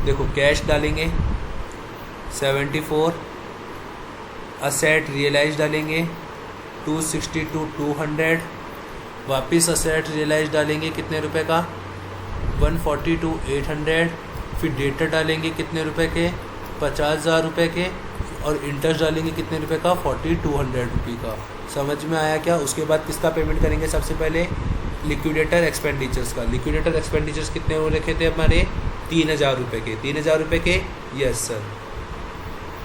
देखो, कैश डालेंगे 74, असेट रियलाइज डालेंगे 260 to 200, वापस असेट रियलाइज डालेंगे कितने रुपए का? 142,800। फिर डेटर डालेंगे कितने रुपए के? 50,000 रुपये के, और इंटरेस्ट डालेंगे कितने रुपए का? 4,200 रुपये का। समझ में आया क्या? उसके बाद किसका पेमेंट करेंगे? सबसे पहले लिक्विडेटर एक्सपेंडिचर्स का। लिक्विडेटर एक्सपेंडिचर्स कितने हो रखे थे हमारे? 3,000 रुपये के। 3,000 रुपये के, यस सर।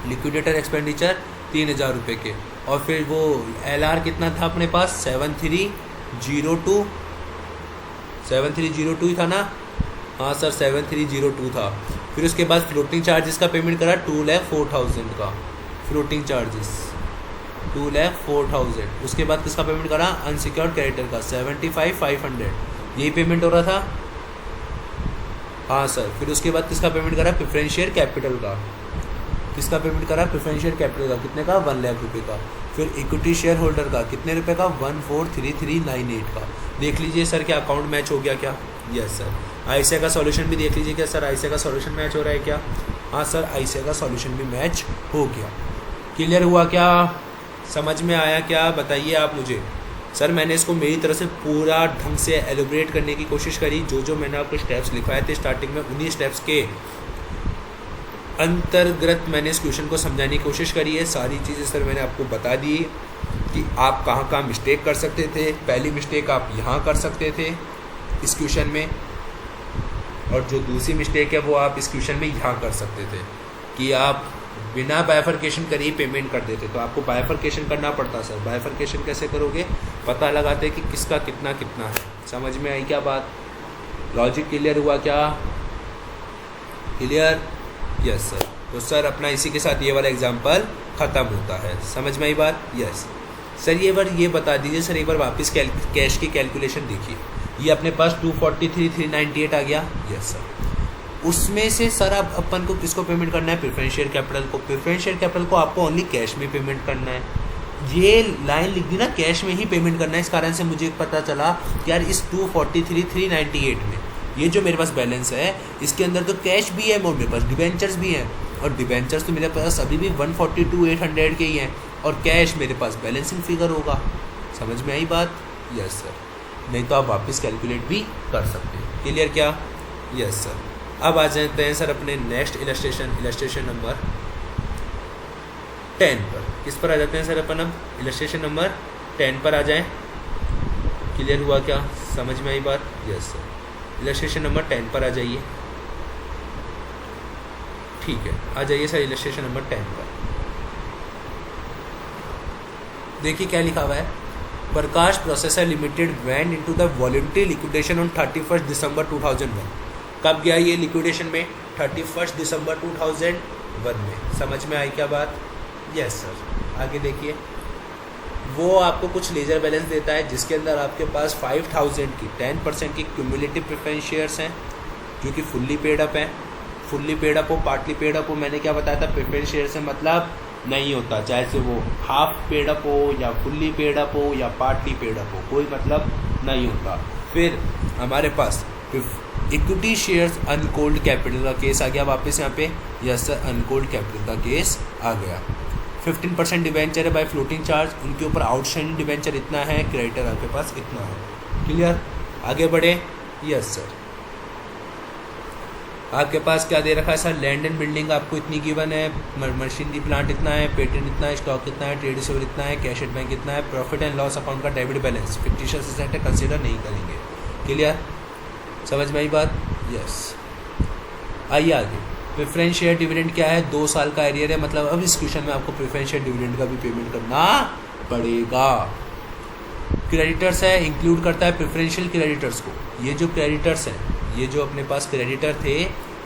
लिक्विडेटर एक्सपेंडिचर 3,000 रुपये के। और फिर वो LR कितना था अपने पास? 7302 ही था ना? हाँ सर, 7302 था। फिर उसके बाद फ्लोटिंग चार्जेस का पेमेंट करा 2,04,000 का। Floating charges 2,04,000। उसके बाद किसका पेमेंट करा? अनसिक्योर्ड क्रेडिटर का 75,500। यही पेमेंट हो रहा था। हाँ सर। फिर उसके बाद किसका पेमेंट करा? प्रेफरेंशियल कैपिटल का। किसका पेमेंट करा? प्रेफरेंशियल कैपिटल का। कितने का? 1 लाख रुपये का। फिर इक्विटी शेयर होल्डर का कितने रुपए का? 143,398 का। देख लीजिए सर क्या अकाउंट मैच हो गया क्या? Yes sir. आईसीआई का सॉल्यूशन भी देख लीजिए क्या सर आईसीआई का सॉल्यूशन मैच हो रहा है क्या? हाँ सर, आईसीआई का सॉल्यूशन भी मैच हो गया। क्लियर हुआ क्या? समझ में आया क्या? बताइए आप मुझे। सर मैंने इसको मेरी तरफ से पूरा ढंग से एलोबरेट करने की कोशिश करी। जो जो मैंने आपको स्टेप्स लिखवाए थे स्टार्टिंग में, उन्हीं स्टेप्स के अंतर्गत मैंने इस क्वेश्चन को समझाने की कोशिश करी है। सारी चीज़ें सर मैंने आपको बता दी कि आप कहाँ कहाँ मिस्टेक कर सकते थे। पहली मिस्टेक आप यहाँ कर सकते थे इस क्वेश्चन में, और जो दूसरी मिस्टेक है वो आप इस क्वेश्चन में यहाँ कर सकते थे कि आप बिना बाइफरकेशन करे ही पेमेंट कर देते। तो आपको बाइफरकेशन करना पड़ता सर। बाइफरकेशन कैसे करोगे? पता लगाते कि किसका कितना कितना है। समझ में आई क्या बात? लॉजिक क्लियर हुआ क्या? क्लियर? Yes sir. तो सर अपना इसी के साथ ये वाला एग्जाम्पल ख़त्म होता है। समझ में आई बात? Yes sir. ये बता दीजिए सर, एक बार वापस कैश की कैलकुलेशन देखिए। ये अपने पास 243,398 आ गया। Yes sir. उसमें से सर अब अपन को किसको पेमेंट करना है? प्रेफरेंशियल कैपिटल को। प्रेफरेंशियल कैपिटल को आपको ओनली कैश में पेमेंट करना है। ये लाइन लिख दी ना, कैश में ही पेमेंट करना है। इस कारण से मुझे पता चला कि यार इस 243,398 में ये जो मेरे पास बैलेंस है इसके अंदर तो कैश भी है और मेरे पास डिबेंचर्स भी हैं, और डिबेंचर्स तो मेरे पास अभी भी 142,800 के ही हैं, और कैश मेरे पास बैलेंसिंग फिगर होगा। समझ में आई बात? Yes sir. नहीं तो आप वापस कैलकुलेट भी कर सकते हैं। क्लियर क्या? Yes sir. अब आ जाते हैं सर अपने नेक्स्ट इलस्ट्रेशन नंबर 10 पर। किस पर आ जाते हैं सर अपन? अब इलस्ट्रेशन नंबर 10 पर आ जाएं। क्लियर हुआ क्या? समझ में आई बात? Yes sir. इलस्ट्रेशन नंबर 10 पर आ जाइए। ठीक है, आ जाइए सर इलस्ट्रेशन नंबर 10 पर। देखिए क्या लिखा हुआ है। Prakash processor limited went into the voluntary liquidation on 31 December 2001। कब गया ये लिक्विडेशन में? 31 दिसंबर 2001 में। समझ में आई क्या बात? Yes sir. आगे देखिए, वो आपको कुछ लेजर बैलेंस देता है जिसके अंदर आपके पास 5000 की 10% की क्यूमुलेटिव प्रेफरेंस शेयर्स हैं जो कि फुल्ली पेड अप हैं। फुल्ली पेड अप हो, पार्टली पेड अप हो, मैंने क्या बताया था? प्रेफरेंस शेयर से मतलब नहीं होता, चाहे से वो हाफ पेड अप हो या फुल्ली पेड अप हो या पार्टली पेड अप हो, कोई मतलब नहीं होता। फिर हमारे पास इक्विटी शेयर्स अनकोल्ड कैपिटल का केस आ गया वापस यहाँ पे। यस सर, अनकोल्ड कैपिटल का केस आ गया। 15% डिवेंचर है बाय फ्लोटिंग चार्ज, उनके ऊपर आउटस्टैंडिंग डिवेंचर इतना है, क्रेडिटर आपके पास इतना है। क्लियर? आगे बढ़े। Yes sir. आपके पास क्या दे रखा है सर? लैंड एंड बिल्डिंग आपको इतनी गिवन है, मशीनरी प्लांट इतना है, पेटेंट इतना है, स्टॉक इतना है, ट्रेड रिसीवेबल इतना है, कैश एट बैंक इतना है, प्रॉफिट एंड लॉस अकाउंट का डेबिट बैलेंस फिक्टिशियस एसेट है, कंसीडर नहीं करेंगे। क्लियर? समझ में आई बात? यस। आइए आगे। प्रेफरेंस शेयर डिविडेंड क्या है? 2 साल का एरियर है, मतलब अब इस क्वेश्चन में आपको प्रेफरेंस शेयर डिविडेंड का भी पेमेंट करना पड़ेगा। क्रेडिटर्स है, इंक्लूड करता है प्रेफरेंशियल क्रेडिटर्स को। ये जो क्रेडिटर्स हैं, ये जो अपने पास क्रेडिटर थे,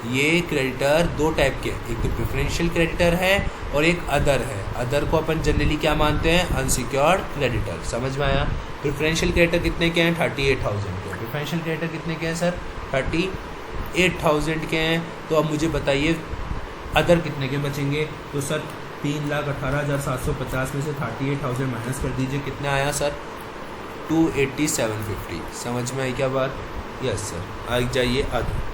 ये क्रेडिटर 2 टाइप के, एक तो प्रेफरेंशियल क्रेडिटर है और एक अदर है। अदर को अपन जनरली क्या मानते हैं? Unsecured creditor. समझ में आया? प्रेफरेंशियल क्रेडिटर कितने के हैं? 38,000 के। प्रेफरेंशियल क्रेडिटर कितने के हैं सर? 38,000 के हैं। तो अब मुझे बताइए अदर कितने के बचेंगे? तो सर 3,18,750 में से 38,000 माइनस कर दीजिए, कितना आया सर? 28750। समझ में आई क्या बात? Yes sir. आ जाइए आगे।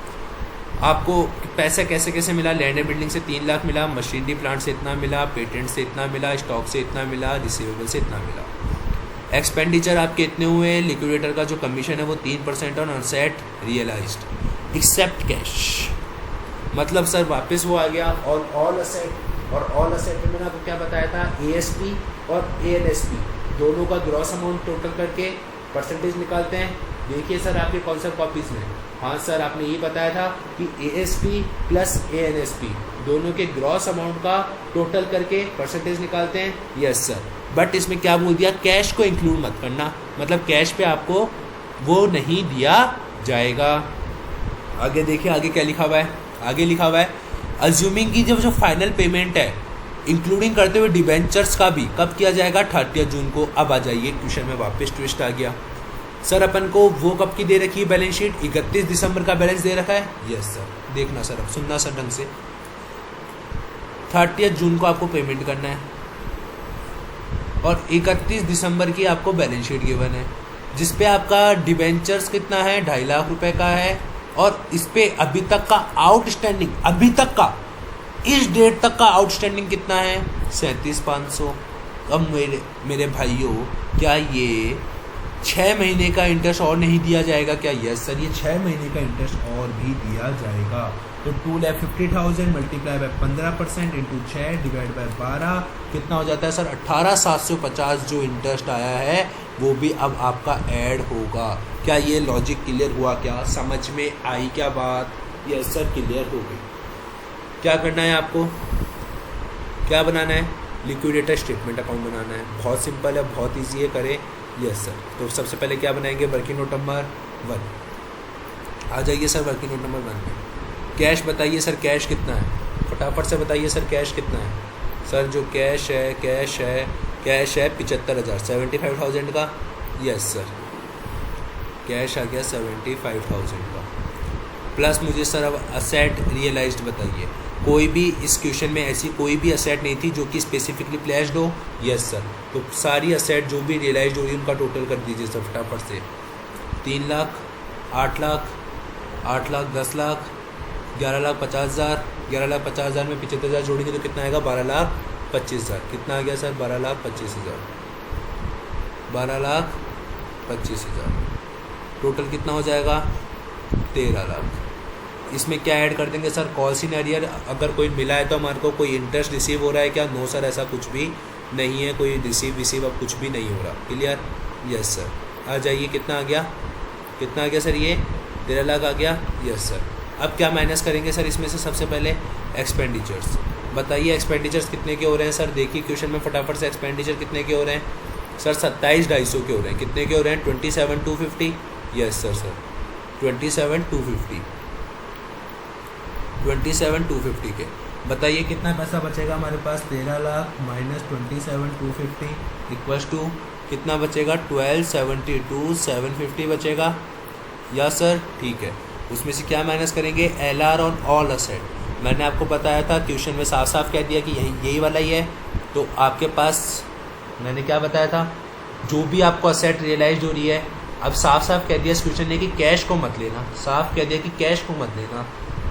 आपको पैसा कैसे कैसे मिला? लैंड एंड बिल्डिंग से 3 लाख मिला, मशीनरी प्लांट से इतना मिला, पेटेंट से इतना मिला, स्टॉक से इतना मिला, रिसीवेबल से इतना मिला। एक्सपेंडिचर आपके इतने हुए, लिक्विडेटर का जो कमीशन है वो 3% on asset realized except cash. मतलब सर वापस वो आ गया और ऑल असेट, और ऑल असेट में मैंने आपको क्या बताया था? ASP और ANSP दोनों का ग्रॉस अमाउंट टोटल करके परसेंटेज निकालते हैं। देखिए सर आपके कॉन्सेप्ट कॉपीज में, हाँ सर आपने ये बताया था कि ASP प्लस ANSP दोनों के ग्रॉस अमाउंट का टोटल करके परसेंटेज निकालते हैं। Yes sir. बट इसमें क्या बोल दिया? कैश को इंक्लूड मत करना, मतलब कैश पे आपको वो नहीं दिया जाएगा। आगे देखिए, आगे क्या लिखा हुआ है? आगे लिखा हुआ है अज्यूमिंग की जो फाइनल पेमेंट है इंक्लूडिंग करते हुए डिबेंचर्स का भी कब किया जाएगा? 30 जून को। अब आ जाइए क्वेश्चन में वापस ट्विस्ट आ गया। सर अपन को वो कब की दे रखी है बैलेंस शीट? 31 दिसंबर का बैलेंस दे रखा है। Yes sir. देखना सर, अब सुनना सर ढंग से। 30 जून को आपको पेमेंट करना है और 31 दिसंबर की आपको बैलेंस शीट गिवन है जिसपे आपका डिबेंचर्स कितना है? 2.5 लाख रुपए का है और इस पे अभी तक का आउटस्टैंडिंग, अभी तक का इस डेट तक का आउटस्टैंडिंग कितना है? 37,500। अब मेरे भाइयों, क्या ये 6 महीने का इंटरेस्ट और नहीं दिया जाएगा क्या? यस सर, ये 6 महीने का इंटरेस्ट और भी दिया जाएगा। तो 2,50,000 multiply by 15% into 6 divide by 12 कितना हो जाता है सर? 18,750 जो इंटरेस्ट आया है वो भी अब आपका ऐड होगा। क्या ये लॉजिक क्लियर हुआ? क्या समझ में आई क्या बात? यस सर, क्लियर हो गई। क्या करना है आपको? क्या बनाना है? लिक्विडेटर स्टेटमेंट अकाउंट बनाना है। बहुत सिंपल है, बहुत ईजी है, करें। Yes sir. तो सबसे पहले क्या बनाएंगे? Working note number 1। आ जाइए सर वर्किंग नोट नंबर 1 में। कैश बताइए सर, कैश कितना है? फटाफट से बताइए सर, कैश कितना है? सर जो कैश है 75,000, 75,000 का। यस सर, कैश आ गया 75,000 का। प्लस मुझे सर अब असेट रियलाइज्ड बताइए। कोई भी इस क्वेश्चन में ऐसी कोई भी असेट नहीं थी जो कि स्पेसिफिकली प्लेस्ड हो। Yes sir. तो सारी असेट जो भी रियलाइज्ड हो रही उनका टोटल कर दीजिए सर फटाफट से। 3 लाख, 8 लाख, 8 लाख, 10 लाख, 11,50,000। 11,50,000 में 75,000 जोड़ेंगे तो कितना आएगा? 12,25,000। कितना आ गया सर? 12,25,000। 12,25,000। टोटल कितना हो जाएगा 13 लाख। इसमें क्या ऐड कर देंगे सर, कॉल्स इन एरियर अगर कोई मिला है तो हमारे को कोई इंटरेस्ट रिसीव हो रहा है क्या? नो सर, ऐसा कुछ भी नहीं है, कोई रिसीव अब कुछ भी नहीं हो रहा। क्लियर? Yes sir. आ जाइए, कितना आ गया सर, ये 13 लाख आ गया। Yes sir. अब क्या माइनस करेंगे सर इसमें से? सबसे पहले एक्सपेंडिचर्स। बताइए एक्सपेंडिचर्स कितने के हो रहे हैं सर? देखिए क्वेश्चन में फटाफट से एक्सपेंडिचर कितने के हो रहे हैं सर? 27,250 के हो रहे हैं। कितने के हो रहे हैं? 27,250। यस सर 27,250 के। बताइए कितना पैसा बचेगा हमारे पास? 13 लाख माइनस 27,250 इक्वल्स टू कितना बचेगा? 12,72,750 बचेगा। या सर ठीक है। उसमें से क्या माइनस करेंगे? LR on all asset. मैंने आपको बताया था क्वेश्चन में साफ साफ कह दिया कि यही वाला ही है। तो आपके पास मैंने क्या बताया था, जो भी आपको असेट रियलाइज हो रही है, अब साफ साफ कह दिया इस क्वेश्चन ने कि कैश को मत लेना। साफ कह दिया कि कैश को मत लेना,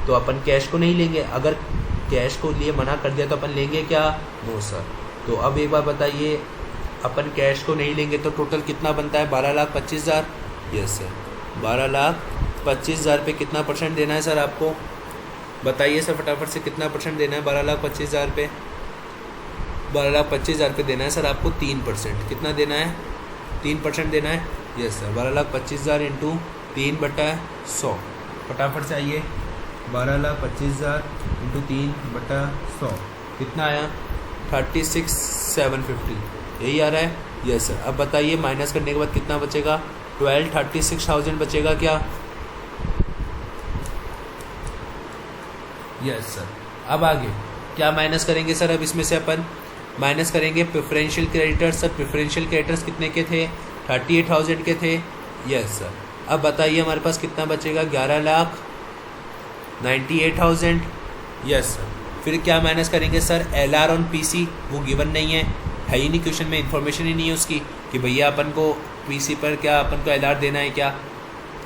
तो अपन कैश को नहीं लेंगे। अगर कैश को लिए मना कर दिया तो अपन लेंगे क्या? No sir. तो अब एक बार बताइए, अपन कैश को नहीं लेंगे तो टोटल कितना बनता है? 12,25,000। यस सर, 12,25,000 पे कितना परसेंट देना है सर आपको? बताइए सर फटाफट से, कितना परसेंट देना है 12,25,000 पे? 12,25,000 पे देना है सर आपको 3%। कितना देना है? 3% देना है। Yes sir, 12,25,000 into 3/100। फटाफट से आइए, 12,25,000 इंटू 3/100 कितना आया? 36,750। यही आ रहा है। Yes sir. अब बताइए माइनस करने के बाद कितना बचेगा? 36,000 बचेगा क्या? Yes sir. अब आगे क्या माइनस करेंगे सर? अब इसमें से अपन माइनस करेंगे preferential creditors. Sir preferential creditors कितने के थे? 38,000 के थे। Yes sir. अब बताइए हमारे पास कितना बचेगा? 11,98,000। Yes sir. फिर क्या माइनस करेंगे सर? LR on PC। वो गिवन नहीं है ही नहीं, क्वेश्चन में इन्फॉर्मेशन ही नहीं है उसकी कि भैया अपन को PC पर क्या अपन को LR देना है क्या,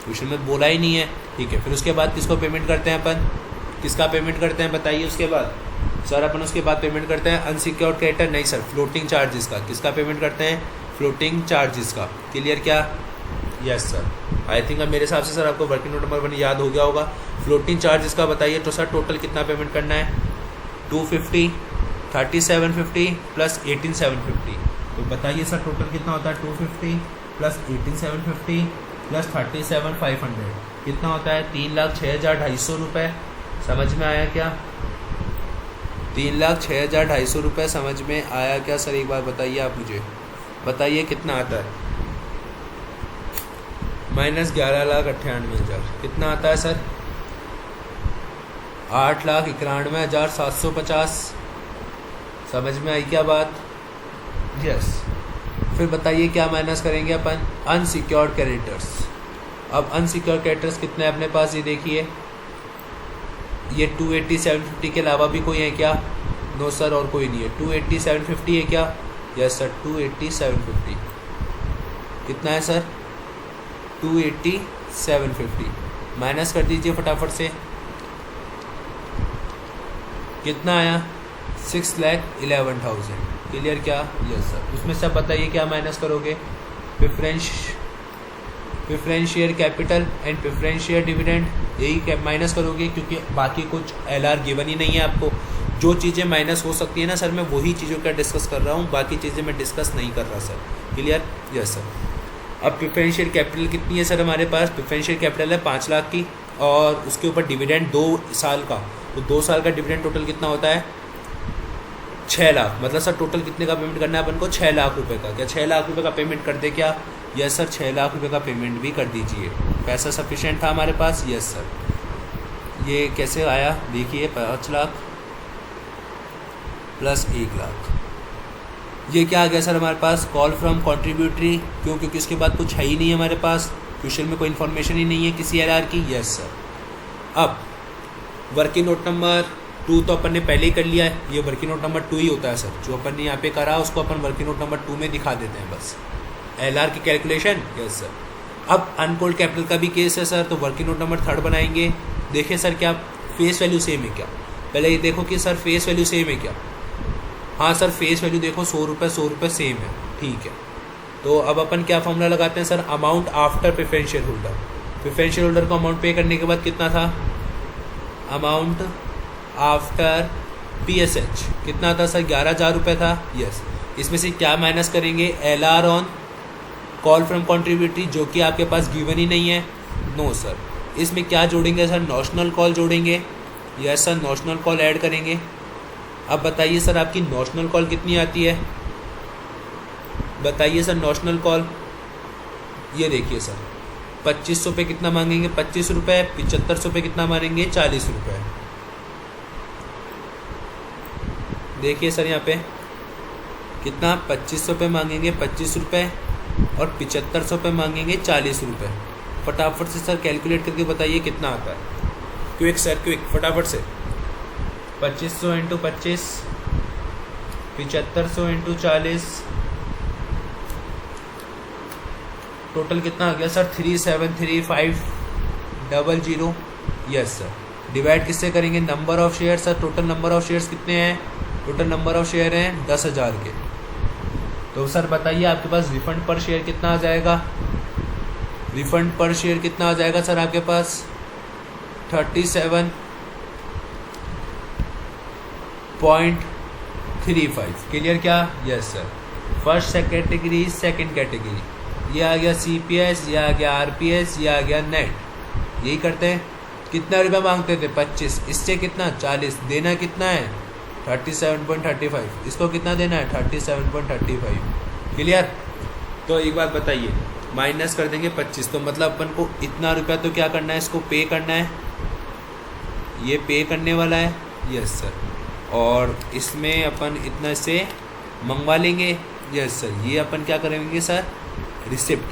क्वेश्चन में बोला ही नहीं है। ठीक है। फिर उसके बाद किसको पेमेंट करते हैं अपन? किसका पेमेंट करते हैं बताइए? उसके बाद सर अपन उसके बाद पेमेंट करते हैं अनसिक्योर्ड क्रेडिटर। नहीं सर, फ्लोटिंग चार्जेस का। किसका पेमेंट करते हैं? फ्लोटिंग चार्जेस का। क्लियर क्या? Yes sir. आई थिंक अब मेरे हिसाब से सर आपको वर्किंग नोट नंबर 1 याद हो गया होगा। फ्लोटिंग चार्जेस का बताइए तो सर टोटल कितना पेमेंट करना है? 250, 3750 प्लस 18,750। तो बताइए सर टोटल कितना होता है? 250 प्लस 18,750 प्लस 37,500 कितना होता है? 3,06,250 रुपये। समझ में आया क्या? 3,06,250 रुपये समझ में आया क्या सर? एक बार बताइए आप मुझे, बताइए कितना आता है? माइनस 11,98,000 कितना आता है सर? 8,91,750। समझ में आई क्या बात? यस। फिर बताइए क्या माइनस करेंगे अपन? Unsecured creditors. अब अनसिक्योर्ड क्रेडिटर्स कितने हैं अपने पास? ये देखिए, ये 280,750 के अलावा भी कोई है क्या? नो सर, और कोई नहीं है। 280,750 है क्या? यस सर, 280,750 कितना है सर? 280,750 माइनस कर दीजिए फटाफट से, कितना आया? 6,11,000। क्लियर क्या? Yes sir. उसमें से बताइए क्या माइनस करोगे? Preference share capital and preference share dividend, यही माइनस करोगे क्योंकि बाकी कुछ LR गिवन ही नहीं है आपको। जो चीज़ें माइनस हो सकती है ना सर, मैं वही चीज़ों का डिस्कस कर रहा हूँ, बाकी चीज़ें मैं डिस्कस नहीं कर रहा सर। क्लियर? Yes sir. अब प्रेफरेंशियल कैपिटल कितनी है सर हमारे पास? प्रेफरेंशियल कैपिटल है 5 लाख की, और उसके ऊपर डिविडेंड 2 साल का, तो 2 साल का डिविडेंड टोटल कितना होता है? 6 लाख। मतलब सर टोटल कितने का पेमेंट करना है अपन को? 6 लाख रुपए का। क्या 6 लाख रुपए का पेमेंट कर दे क्या? यस सर, 6 लाख रुपए का पेमेंट भी कर दीजिए। पैसा सफिशिएंट था हमारे पास। Yes sir. ये कैसे आया देखिए, 5 लाख प्लस 1 लाख, ये क्या आ गया सर हमारे पास? Call from contributory. क्यों? क्योंकि इसके बाद कुछ है ही नहीं हमारे पास, क्वेश्चन में कोई इन्फॉर्मेशन ही नहीं है किसी LR की। Yes sir. अब वर्किंग नोट नंबर 2 तो अपन ने पहले ही कर लिया है, ये वर्किंग नोट नंबर 2 ही होता है सर। जो अपन ने यहाँ पे करा उसको अपन वर्किंग नोट नंबर 2 में दिखा देते हैं बस, LR की कैलकुलेशन। Yes sir. अब अनकोल्ड कैपिटल का भी केस है सर, तो वर्किंग नोट नंबर 3 बनाएंगे। देखिए सर क्या फेस वैल्यू सेम है क्या? पहले ये देखो कि सर फेस वैल्यू सेम है क्या? हाँ सर, फेस वैल्यू देखो 100 रुपये 100 रुपये सेम है। ठीक है, तो अब अपन क्या फॉर्मूला लगाते हैं sir, amount after preference share holder. Preference share holder को अमाउंट पे करने के बाद कितना था, अमाउंट आफ्टर PSH कितना था सर, 11,000 रुपये था। यस, इसमें से क्या माइनस करेंगे, LR on call from contributory, जो कि आपके पास गिवन ही नहीं है। नो सर, इसमें क्या जोड़ेंगे सर, नॉशनल कॉल जोड़ेंगे। Yes sir, notional call add करेंगे। अब बताइए सर आपकी नॉशनल कॉल कितनी आती है, बताइए सर नॉशनल कॉल। ये देखिए सर 2500 पे कितना मांगेंगे, 25 रुपये। 7500 पे कितना मांगेंगे, 40 रुपये। देखिए सर यहाँ पे कितना, 2500 पे मांगेंगे 25 रुपये और 7500 पे मांगेंगे 40 रुपये। फटाफट से सर कैलकुलेट करके बताइए कितना आता है। क्विक सर क्विक, फटाफट से। 2500 इंटू 25, 7500 इंटू 40, टोटल कितना आ गया सर, 373500। यस सर, डिवाइड किससे करेंगे, number of share. Sir total number of shares कितने हैं, टोटल नंबर ऑफ शेयर हैं 10,000 के। तो सर बताइए आपके पास रिफंड पर शेयर कितना आ जाएगा, रिफंड पर शेयर कितना आ जाएगा सर आपके पास, 37.35। क्लियर क्या, yes sir. First category, second category, ये आ गया CPS, ये आ गया RPS, ये आ गया नेट। यही करते हैं। कितना रुपया मांगते थे, 25, इससे कितना 40, देना कितना है 37.35, इसको कितना देना है 37.35। क्लियर। तो एक बात बताइए, माइनस कर देंगे 25, तो मतलब अपन को इतना रुपया तो क्या करना है, इसको पे करना है, ये पे करने वाला है। यस सर, और इसमें अपन इतना से मंगवा लेंगे। यस सर, ये अपन क्या करेंगे सर, रिसिप्ट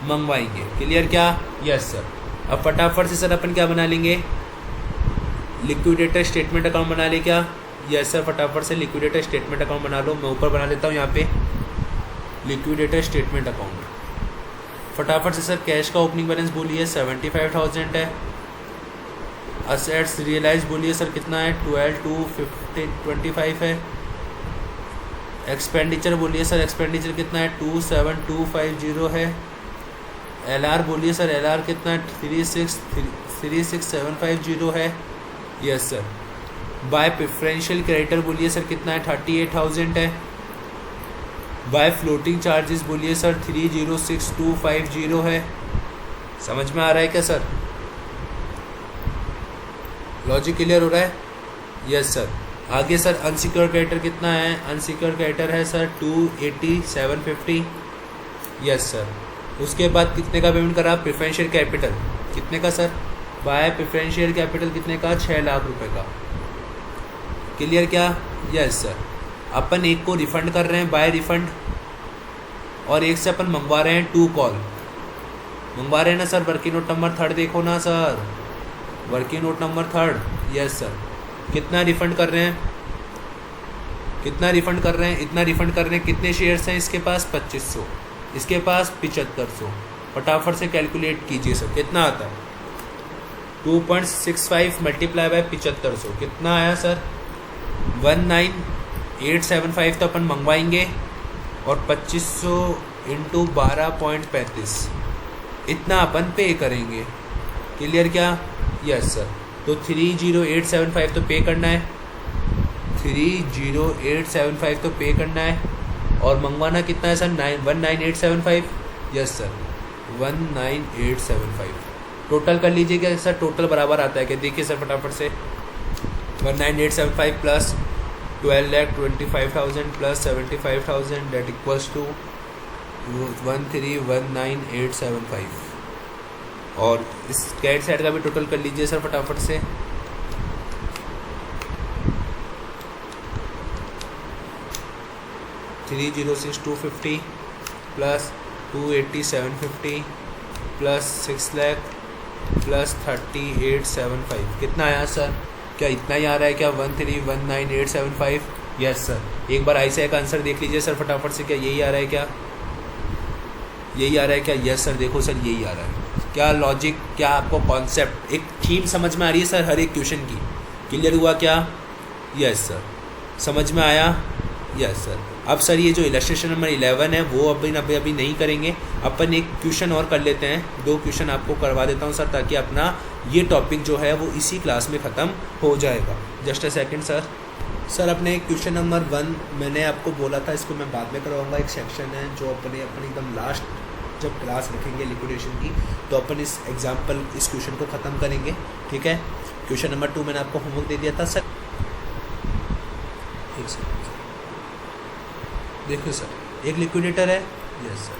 मंगवाएंगे। क्लियर क्या, यस सर। अब फटाफट से सर अपन क्या बना लेंगे, लिक्विडेटर स्टेटमेंट अकाउंट बना ले क्या। यस सर, फटाफट से लिक्विडेटर स्टेटमेंट अकाउंट बना लो। मैं ऊपर बना लेता हूँ यहाँ पे लिक्विडेटर स्टेटमेंट अकाउंट। फटाफट से सर कैश का ओपनिंग बैलेंस बोलिए 75,000 है। असेट्स रियलाइज बोलिए सर कितना है, 12,225 है। एक्सपेंडिचर बोलिए सर, एक्सपेंडिचर कितना है, 27,250 है। LR बोलिए सर, LR कितना है, 36,750 है। Yes sir. By preferential creditor बोलिए सर कितना है, 38,000 है। बाय फ्लोटिंग चार्जेस बोलिए सर 30,6,250 है। समझ में आ रहा है क्या सर, लॉजिक क्लियर हो रहा है। Yes sir. आगे सर अनसिक्योर क्रेडिटर कितना है, अनसिक्योर क्रेडिटर है सर 280,750। Yes sir. उसके बाद कितने का पेमेंट करा, प्रेफरेंशियल कैपिटल कितने का सर, बाय प्रेफरेंशियल कैपिटल कितने का, 6 लाख रुपए का। क्लियर क्या, यस सर। अपन एक को रिफंड कर रहे हैं बाय रिफंड, और एक से अपन मंगवा रहे हैं 2 कॉल मंगवा रहे हैं ना सर। वर्किंग नोट नंबर 3 देखो ना sir, working note number 3। Yes sir. कितना रिफंड कर रहे हैं, कितना रिफंड कर रहे हैं, इतना रिफंड कर रहे हैं। कितने शेयर्स हैं इसके पास, 2500, इसके पास 7500। फटाफट से कैलकुलेट कीजिए सर कितना आता है, 2.65 मल्टीप्लाई बाय 7500 कितना आया सर, 19,875 तो अपन मंगवाएंगे, और 2500 इंटू 12.35 इतना अपन पे करेंगे। क्लियर क्या, यस सर। तो 30,875 तो पे करना है, 30,875 तो पे करना है, और मंगवाना कितना है सर, 19,875। यस सर, 19,875 टोटल कर लीजिएगा सर। टोटल बराबर आता है क्या, देखिए सर फटाफट से, 19,875 plus 12,25,000 plus 75,000 that equals to 13,19,875। और इस कैट साइड का भी टोटल कर लीजिए सर फटाफट से। $306,250 प्लस 280,750 प्लस 6 लाख प्लस 38,750 कितना आया सर, क्या इतना ही आ रहा है क्या, 13,19,875। Yes sir. एक बार ऐसे का आंसर देख लीजिए सर फटाफट से, क्या यही आ रहा है क्या, यही आ रहा है क्या। यस सर, देखो सर यही आ रहा है। क्या लॉजिक, क्या आपको कॉन्सेप्ट, एक थीम समझ में आ रही है सर हर एक क्वेश्चन की। क्लियर हुआ क्या, यस सर, समझ में आया। Yes sir. अब सर ये जो इलस्ट्रेशन नंबर 11 है वो अभी नहीं करेंगे, अपन एक क्वेश्चन और कर लेते हैं। 2 क्वेश्चन आपको करवा देता हूँ सर, ताकि अपना ये टॉपिक जो है वो इसी क्लास में ख़त्म हो जाएगा। Just a second sir. Sir अपने क्वेश्चन नंबर 1 मैंने आपको बोला था, इसको मैं बाद में करवाऊँगा। एक सेक्शन है जो अपने एकदम लास्ट जब क्लास रखेंगे लिक्विडेशन की, तो अपन इस एग्जाम्पल इस क्वेश्चन को ख़त्म करेंगे, ठीक है। क्वेश्चन नंबर 2 मैंने आपको होमवर्क दे दिया था सर। एक सेकंड देखो सर, एक लिक्विडेटर है, यस सर।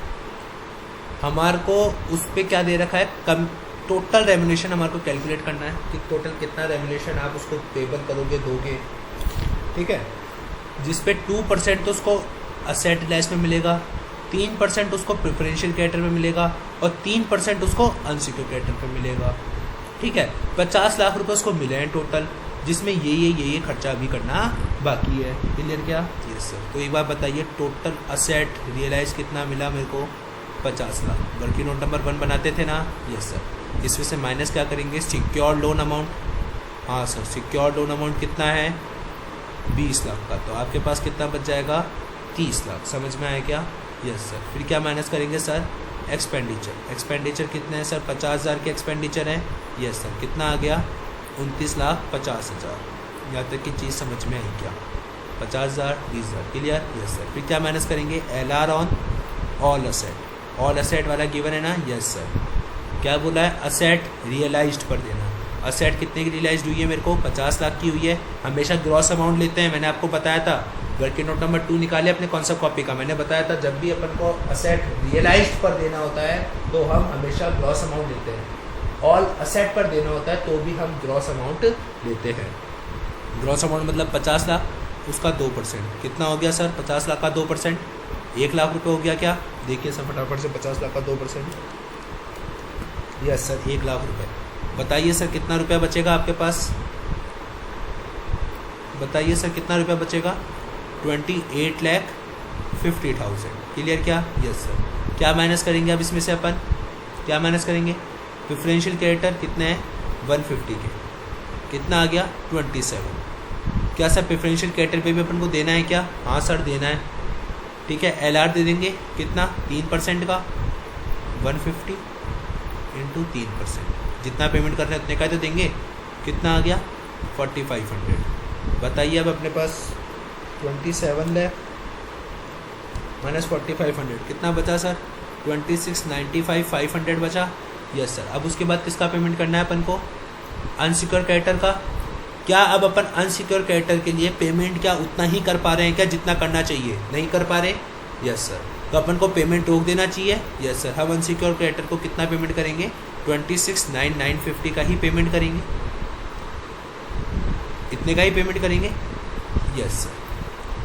हमारे को उस पर क्या दे रखा है, कम टोटल रेम्युनेशन हमारे को कैलकुलेट करना है कि टोटल कितना रेम्युनेशन आप उसको पेबल करोगे, दोगे, ठीक है। जिस पे 2% तो उसको असेट लेस में मिलेगा, 3% उसको प्रेफरेंशियल कैरेक्टर में मिलेगा और 3% उसको अनसिक्योर्ड कैरेक्टर में मिलेगा, ठीक है। 50 लाख रुपए उसको मिले हैं टोटल, जिसमें ये खर्चा अभी करना बाकी है। क्लियर क्या? Yes sir. तो एक बार बताइए, टोटल असेट रियलाइज कितना मिला मेरे को? 50 लाख। वर्किंग नोट नंबर 1 बनाते थे ना? Yes sir. इसमें से माइनस क्या करेंगे? Secure loan amount. हाँ सर, सिक्योर लोन अमाउंट कितना है? 20 लाख का। तो आपके पास कितना बच जाएगा? 30 लाख। समझ में आया क्या? Yes sir. फिर क्या माइनस करेंगे सर? एक्सपेंडिचर। एक्सपेंडिचर कितने हैं सर? 50,000 के एक्सपेंडिचर हैं। Yes sir. कितना आ गया? 29,50,000। यहाँ तक की चीज़ समझ में आई क्या? 50,000, 20,000। क्लियर? Yes sir. फिर क्या माइनस करेंगे? LR on all asset. All asset वाला गिवन है ना? Yes sir. क्या बोला है? असेट रियलाइज्ड पर देना। असेट कितने की रियलाइज्ड हुई है मेरे को? 50 लाख की हुई है। हमेशा ग्रॉस अमाउंट लेते हैं, मैंने आपको बताया था। वर्किंग नोट नंबर 2 निकाले अपने कौन सा कॉपी का, मैंने बताया था जब भी अपन को असेट रियलाइज्ड पर देना होता है तो हम हमेशा ग्रॉस अमाउंट लेते हैं। ऑल असेट पर देना होता है तो भी हम ग्रॉस अमाउंट लेते हैं। ग्रॉस अमाउंट मतलब 50 लाख, उसका 2%। कितना हो गया सर? 50 लाख का 2%, 1 लाख रुपए हो गया क्या? देखिए सर फटाफट से, 50 लाख का 2%। यस सर, 1 लाख रुपए। बताइए सर कितना रुपया बचेगा आपके पास? बताइए सर कितना रुपया बचेगा? 28,50,000। क्लियर क्या? Yes sir. क्या माइनस करेंगे अब इसमें से अपन? क्या माइनस करेंगे? प्रेफरेंशियल कैरेक्टर कितने हैं? 150 के। कितना आ गया? 27। क्या सर प्रेफरेंशियल कैरेक्टर पे भी अपन को देना है क्या? हाँ सर देना है, ठीक है। LR दे देंगे कितना? 3% का, 150 इंटू 3%। जितना पेमेंट कर रहे हैं उतने का तो देंगे। कितना आ गया? 4,500। बताइए अब अपने पास 27 लाख माइनस 4,500 कितना बचा सर? 26,95,500 बचा। Yes sir. अब उसके बाद किसका पेमेंट करना है अपन को? अनसिक्योर कैरेक्टर का। क्या अब अपन अनसिक्योर कैरेक्टर के लिए पेमेंट क्या उतना ही कर पा रहे हैं क्या जितना करना चाहिए? नहीं कर पा रहे। Yes sir. तो अपन को पेमेंट रोक देना चाहिए। Yes sir. हम अनसिक्योर कैरेक्टर को कितना पेमेंट करेंगे? 26,9,950 का ही पेमेंट करेंगे। इतने का ही पेमेंट करेंगे। Yes sir.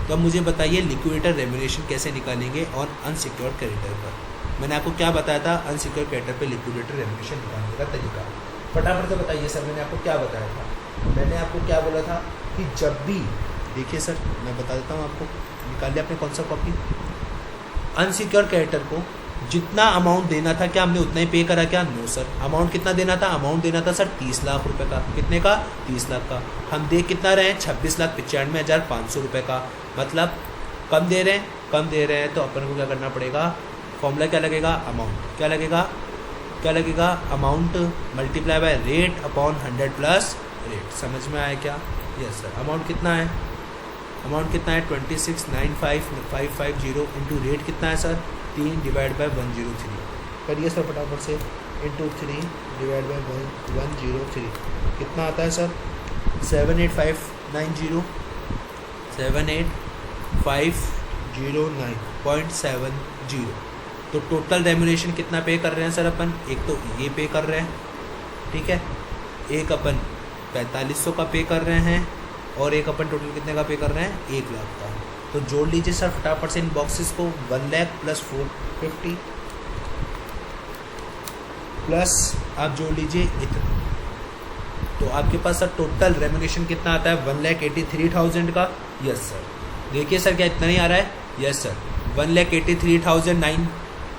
तो अब मुझे बताइए लिक्विडेटर रेम्युनरेशन कैसे निकालेंगे और अनसिक्योर क्रेडिटर पर। मैंने आपको क्या बताया था? अनसिक्योर क्रेडिटर पे लिक्विडेटर रेम्युनरेशन निकालने का तरीका। फटाफट से बताइए सर, मैंने आपको क्या बताया था? मैंने आपको क्या बोला था कि जब भी, देखिए सर मैं बता देता हूँ आपको, निकालिए अपने कौन सा कॉपी। अनसिक्योर क्रेडिटर को जितना अमाउंट देना था क्या हमने उतना ही पे करा क्या? No sir. अमाउंट कितना देना था? अमाउंट देना था सर 30 लाख रुपए का। कितने का? 30 लाख का। हम दे कितना रहे हैं? 26,95,500 रुपये का। मतलब कम दे रहे हैं, कम दे रहे हैं तो अपन को क्या करना पड़ेगा? फॉर्मूला क्या लगेगा? अमाउंट। क्या लगेगा? क्या लगेगा? Amount multiply by rate upon 100 plus rate. समझ में आया क्या? Yes sir. अमाउंट कितना है? अमाउंट कितना है? 26,95,550 इंटू रेट कितना है सर? 3 divide by 103। करिए सर फटाफट से। इंटू 3 डिवाइड बाय 103 कितना आता है सर? 78590 78509.70। तो टोटल रेम्युनरेशन कितना पे कर रहे हैं सर अपन? एक तो ये पे कर रहे हैं, ठीक है। एक अपन 4500 का पे कर रहे हैं और एक अपन टोटल कितने का पे कर रहे हैं? 1 लाख का। तो जोड़ लीजिए सर फटाफट से इन बॉक्सेस को। 1 लाख प्लस 450 प्लस आप जोड़ लीजिए इतना। तो आपके पास सर टोटल रेम्युनरेशन कितना आता है? 1,83,000 का। Yes sir. देखिए सर क्या इतना नहीं आ रहा है? Yes sir. 1,83,009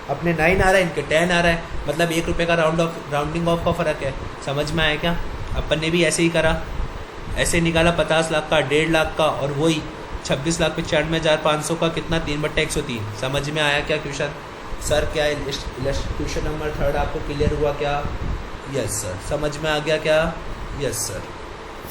अपने 9 आ रहा है, इनके 10 आ रहा है। मतलब 1 रुपये का राउंडिंग ऑफ का फ़र्क है। समझ में आया क्या? अपन ने भी ऐसे ही करा, ऐसे निकाला 50 लाख का, 1.5 लाख का और वही 26,95,500 का कितना 3/103। समझ में आया क्या क्वेश्चन सर? क्या क्वेश्चन नंबर 3 आपको क्लियर हुआ क्या? Yes sir. समझ में आ गया क्या? Yes sir.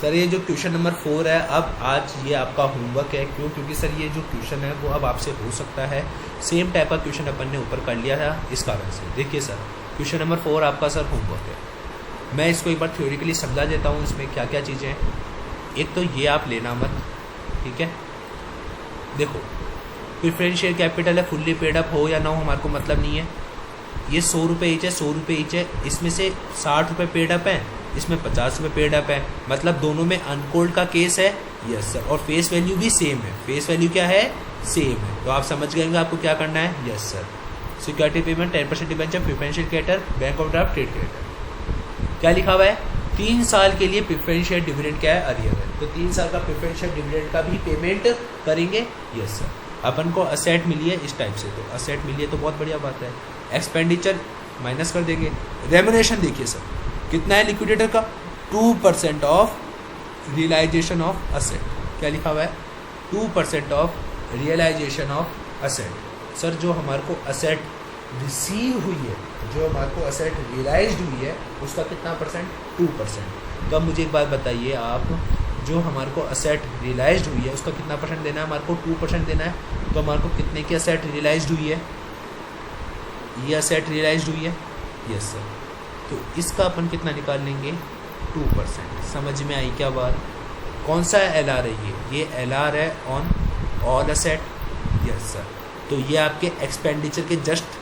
सर ये जो क्वेश्चन नंबर 4 है, अब आज ये आपका होमवर्क है। क्यों? क्योंकि सर ये जो क्वेश्चन है वो अब आपसे हो सकता है सेम टाइप का क्वेश्चन अपन ने ऊपर कर लिया था, इस कारण से। देखिए सर, क्वेश्चन नंबर 4 आपका सर होमवर्क है। मैं इसको एक बार थ्योरेटिकली समझा देता हूँ, इसमें क्या क्या चीज़ें हैं। एक तो ये आप लेना मत, ठीक है। देखो, प्रेफरेंशियल कैपिटल है, फुल्ली पेड अप हो या ना हो हमारे को मतलब नहीं है। ये 100 रुपये ईच है, 100 रुपये ईच है। इसमें से 60 रुपये पेड अप है, इसमें 50 रुपये पेड अप है। मतलब दोनों में अनकोल्ड का केस है। Yes sir. और फेस वैल्यू भी सेम है। फेस वैल्यू क्या है? सेम है। तो आप समझ गए होंगे आपको क्या करना है। Yes sir. Security payment 10% debenture, preferential creditor, bank overdraft, trade creditor. क्या लिखा हुआ है? 3 साल के लिए प्रेफरेंशियल डिविडेंड क्या है? अरियर है। तो 3 साल का प्रेफरेंशियल डिविडेंड का भी पेमेंट करेंगे। Yes sir. अपन को असेट मिली है इस टाइप से, तो असेट मिली है तो बहुत बढ़िया बात है। एक्सपेंडिचर माइनस कर देंगे। रेम्युनरेशन देखिए सर कितना है लिक्विडेटर का? 2% ऑफ रियलाइजेशन ऑफ असेट। क्या लिखा हुआ है? 2% of realization of asset. Sir जो हमारे को असेट रिसीव हुई है, जो हमारे को असेट रियलाइज्ड हुई है, उसका कितना परसेंट? 2%। तो अब मुझे एक बात बताइए आप, जो हमारे को असेट रियलाइज्ड हुई है उसका कितना परसेंट देना है? हमारे को 2% देना है। तो हमारे को कितने की असेट रियलाइज्ड हुई है? ये असेट रियलाइज्ड हुई है। Yes sir. तो इसका अपन कितना निकाल लेंगे? 2%। समझ में आई क्या बात? कौन सा LR है ये LR है on all asset. Yes sir. तो ये आपके एक्सपेंडिचर के जस्ट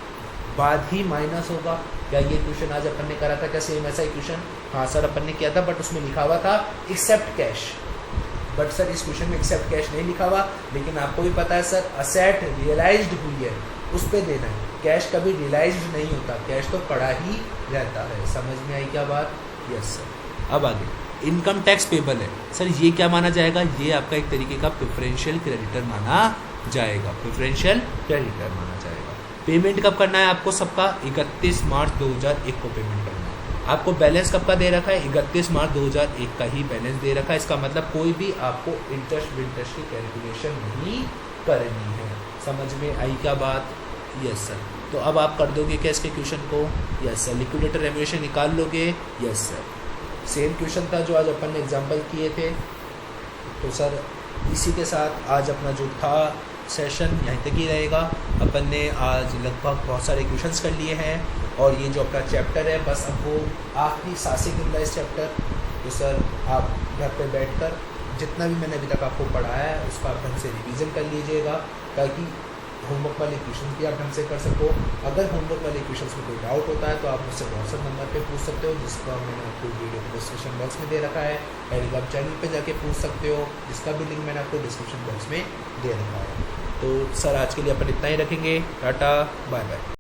बाद ही माइनस होगा। क्या ये क्वेश्चन आज अपन ने करा था क्या सेम ऐसा ही क्वेश्चन? हाँ सर अपन ने किया था, बट उसमें लिखा हुआ था एक्सेप्ट कैश। बट सर इस क्वेश्चन में एक्सेप्ट कैश नहीं लिखा हुआ। लेकिन आपको भी पता है सर असेट रियलाइज्ड हुई है उस पर देना है। कैश कभी रियलाइज्ड नहीं होता, कैश तो पड़ा ही रहता है। समझ में आई क्या बात? Yes sir. अब आगे इनकम टैक्स पेबल है। सर ये क्या माना जाएगा? ये आपका एक तरीके का प्रेफरेंशियल क्रेडिटर माना जाएगा। प्रेफरेंशियल क्रेडिटर माना जाएगा। पेमेंट कब करना है आपको? सबका 31 मार्च 2001 को पेमेंट करना है। आपको बैलेंस कब का दे रखा है? 31 मार्च 2001 का ही बैलेंस दे रखा है। इसका मतलब कोई भी आपको इंटरेस्ट विंटरेस्ट की कैलकुलेशन नहीं करनी है। समझ में आई क्या बात? Yes sir. तो अब आप कर दोगे क्या इसके क्वेश्चन को? Yes sir. लिक्विडेटर रेम्युनरेशन निकाल लोगे? Yes sir. सेम क्वेश्चन था जो आज अपन ने एग्जाम्पल किए थे। तो सर इसी के साथ आज अपना जो था सेशन यहीं तक ही रहेगा। अपन ने आज लगभग बहुत सारे क्वेश्चंस कर लिए हैं और ये जो अपना चैप्टर है बस अब वो आखिरी सांसें गिन रहा है इस चैप्टर। तो सर आप घर पे बैठकर जितना भी मैंने अभी तक आपको पढ़ाया है उसका आप ढंग से रिवीजन कर लीजिएगा, ताकि होमवर्क वाले क्वेश्चन भी आप ढंग से कर सको। अगर होमवर्क वाले क्वेश्चन में कोई डाउट होता है तो आप मुझसे व्हाट्सएप नंबर पे पूछ सकते हो, जिसका मैंने आपको वीडियो को डिस्क्रिप्शन बॉक्स में दे रखा है। टेलीग्राम चैनल पे जाके पूछ सकते हो, जिसका भी लिंक मैंने आपको डिस्क्रिप्शन बॉक्स में दे रखा है। तो सर आज के लिए अपन इतना ही रखेंगे। टाटा बाय बाय।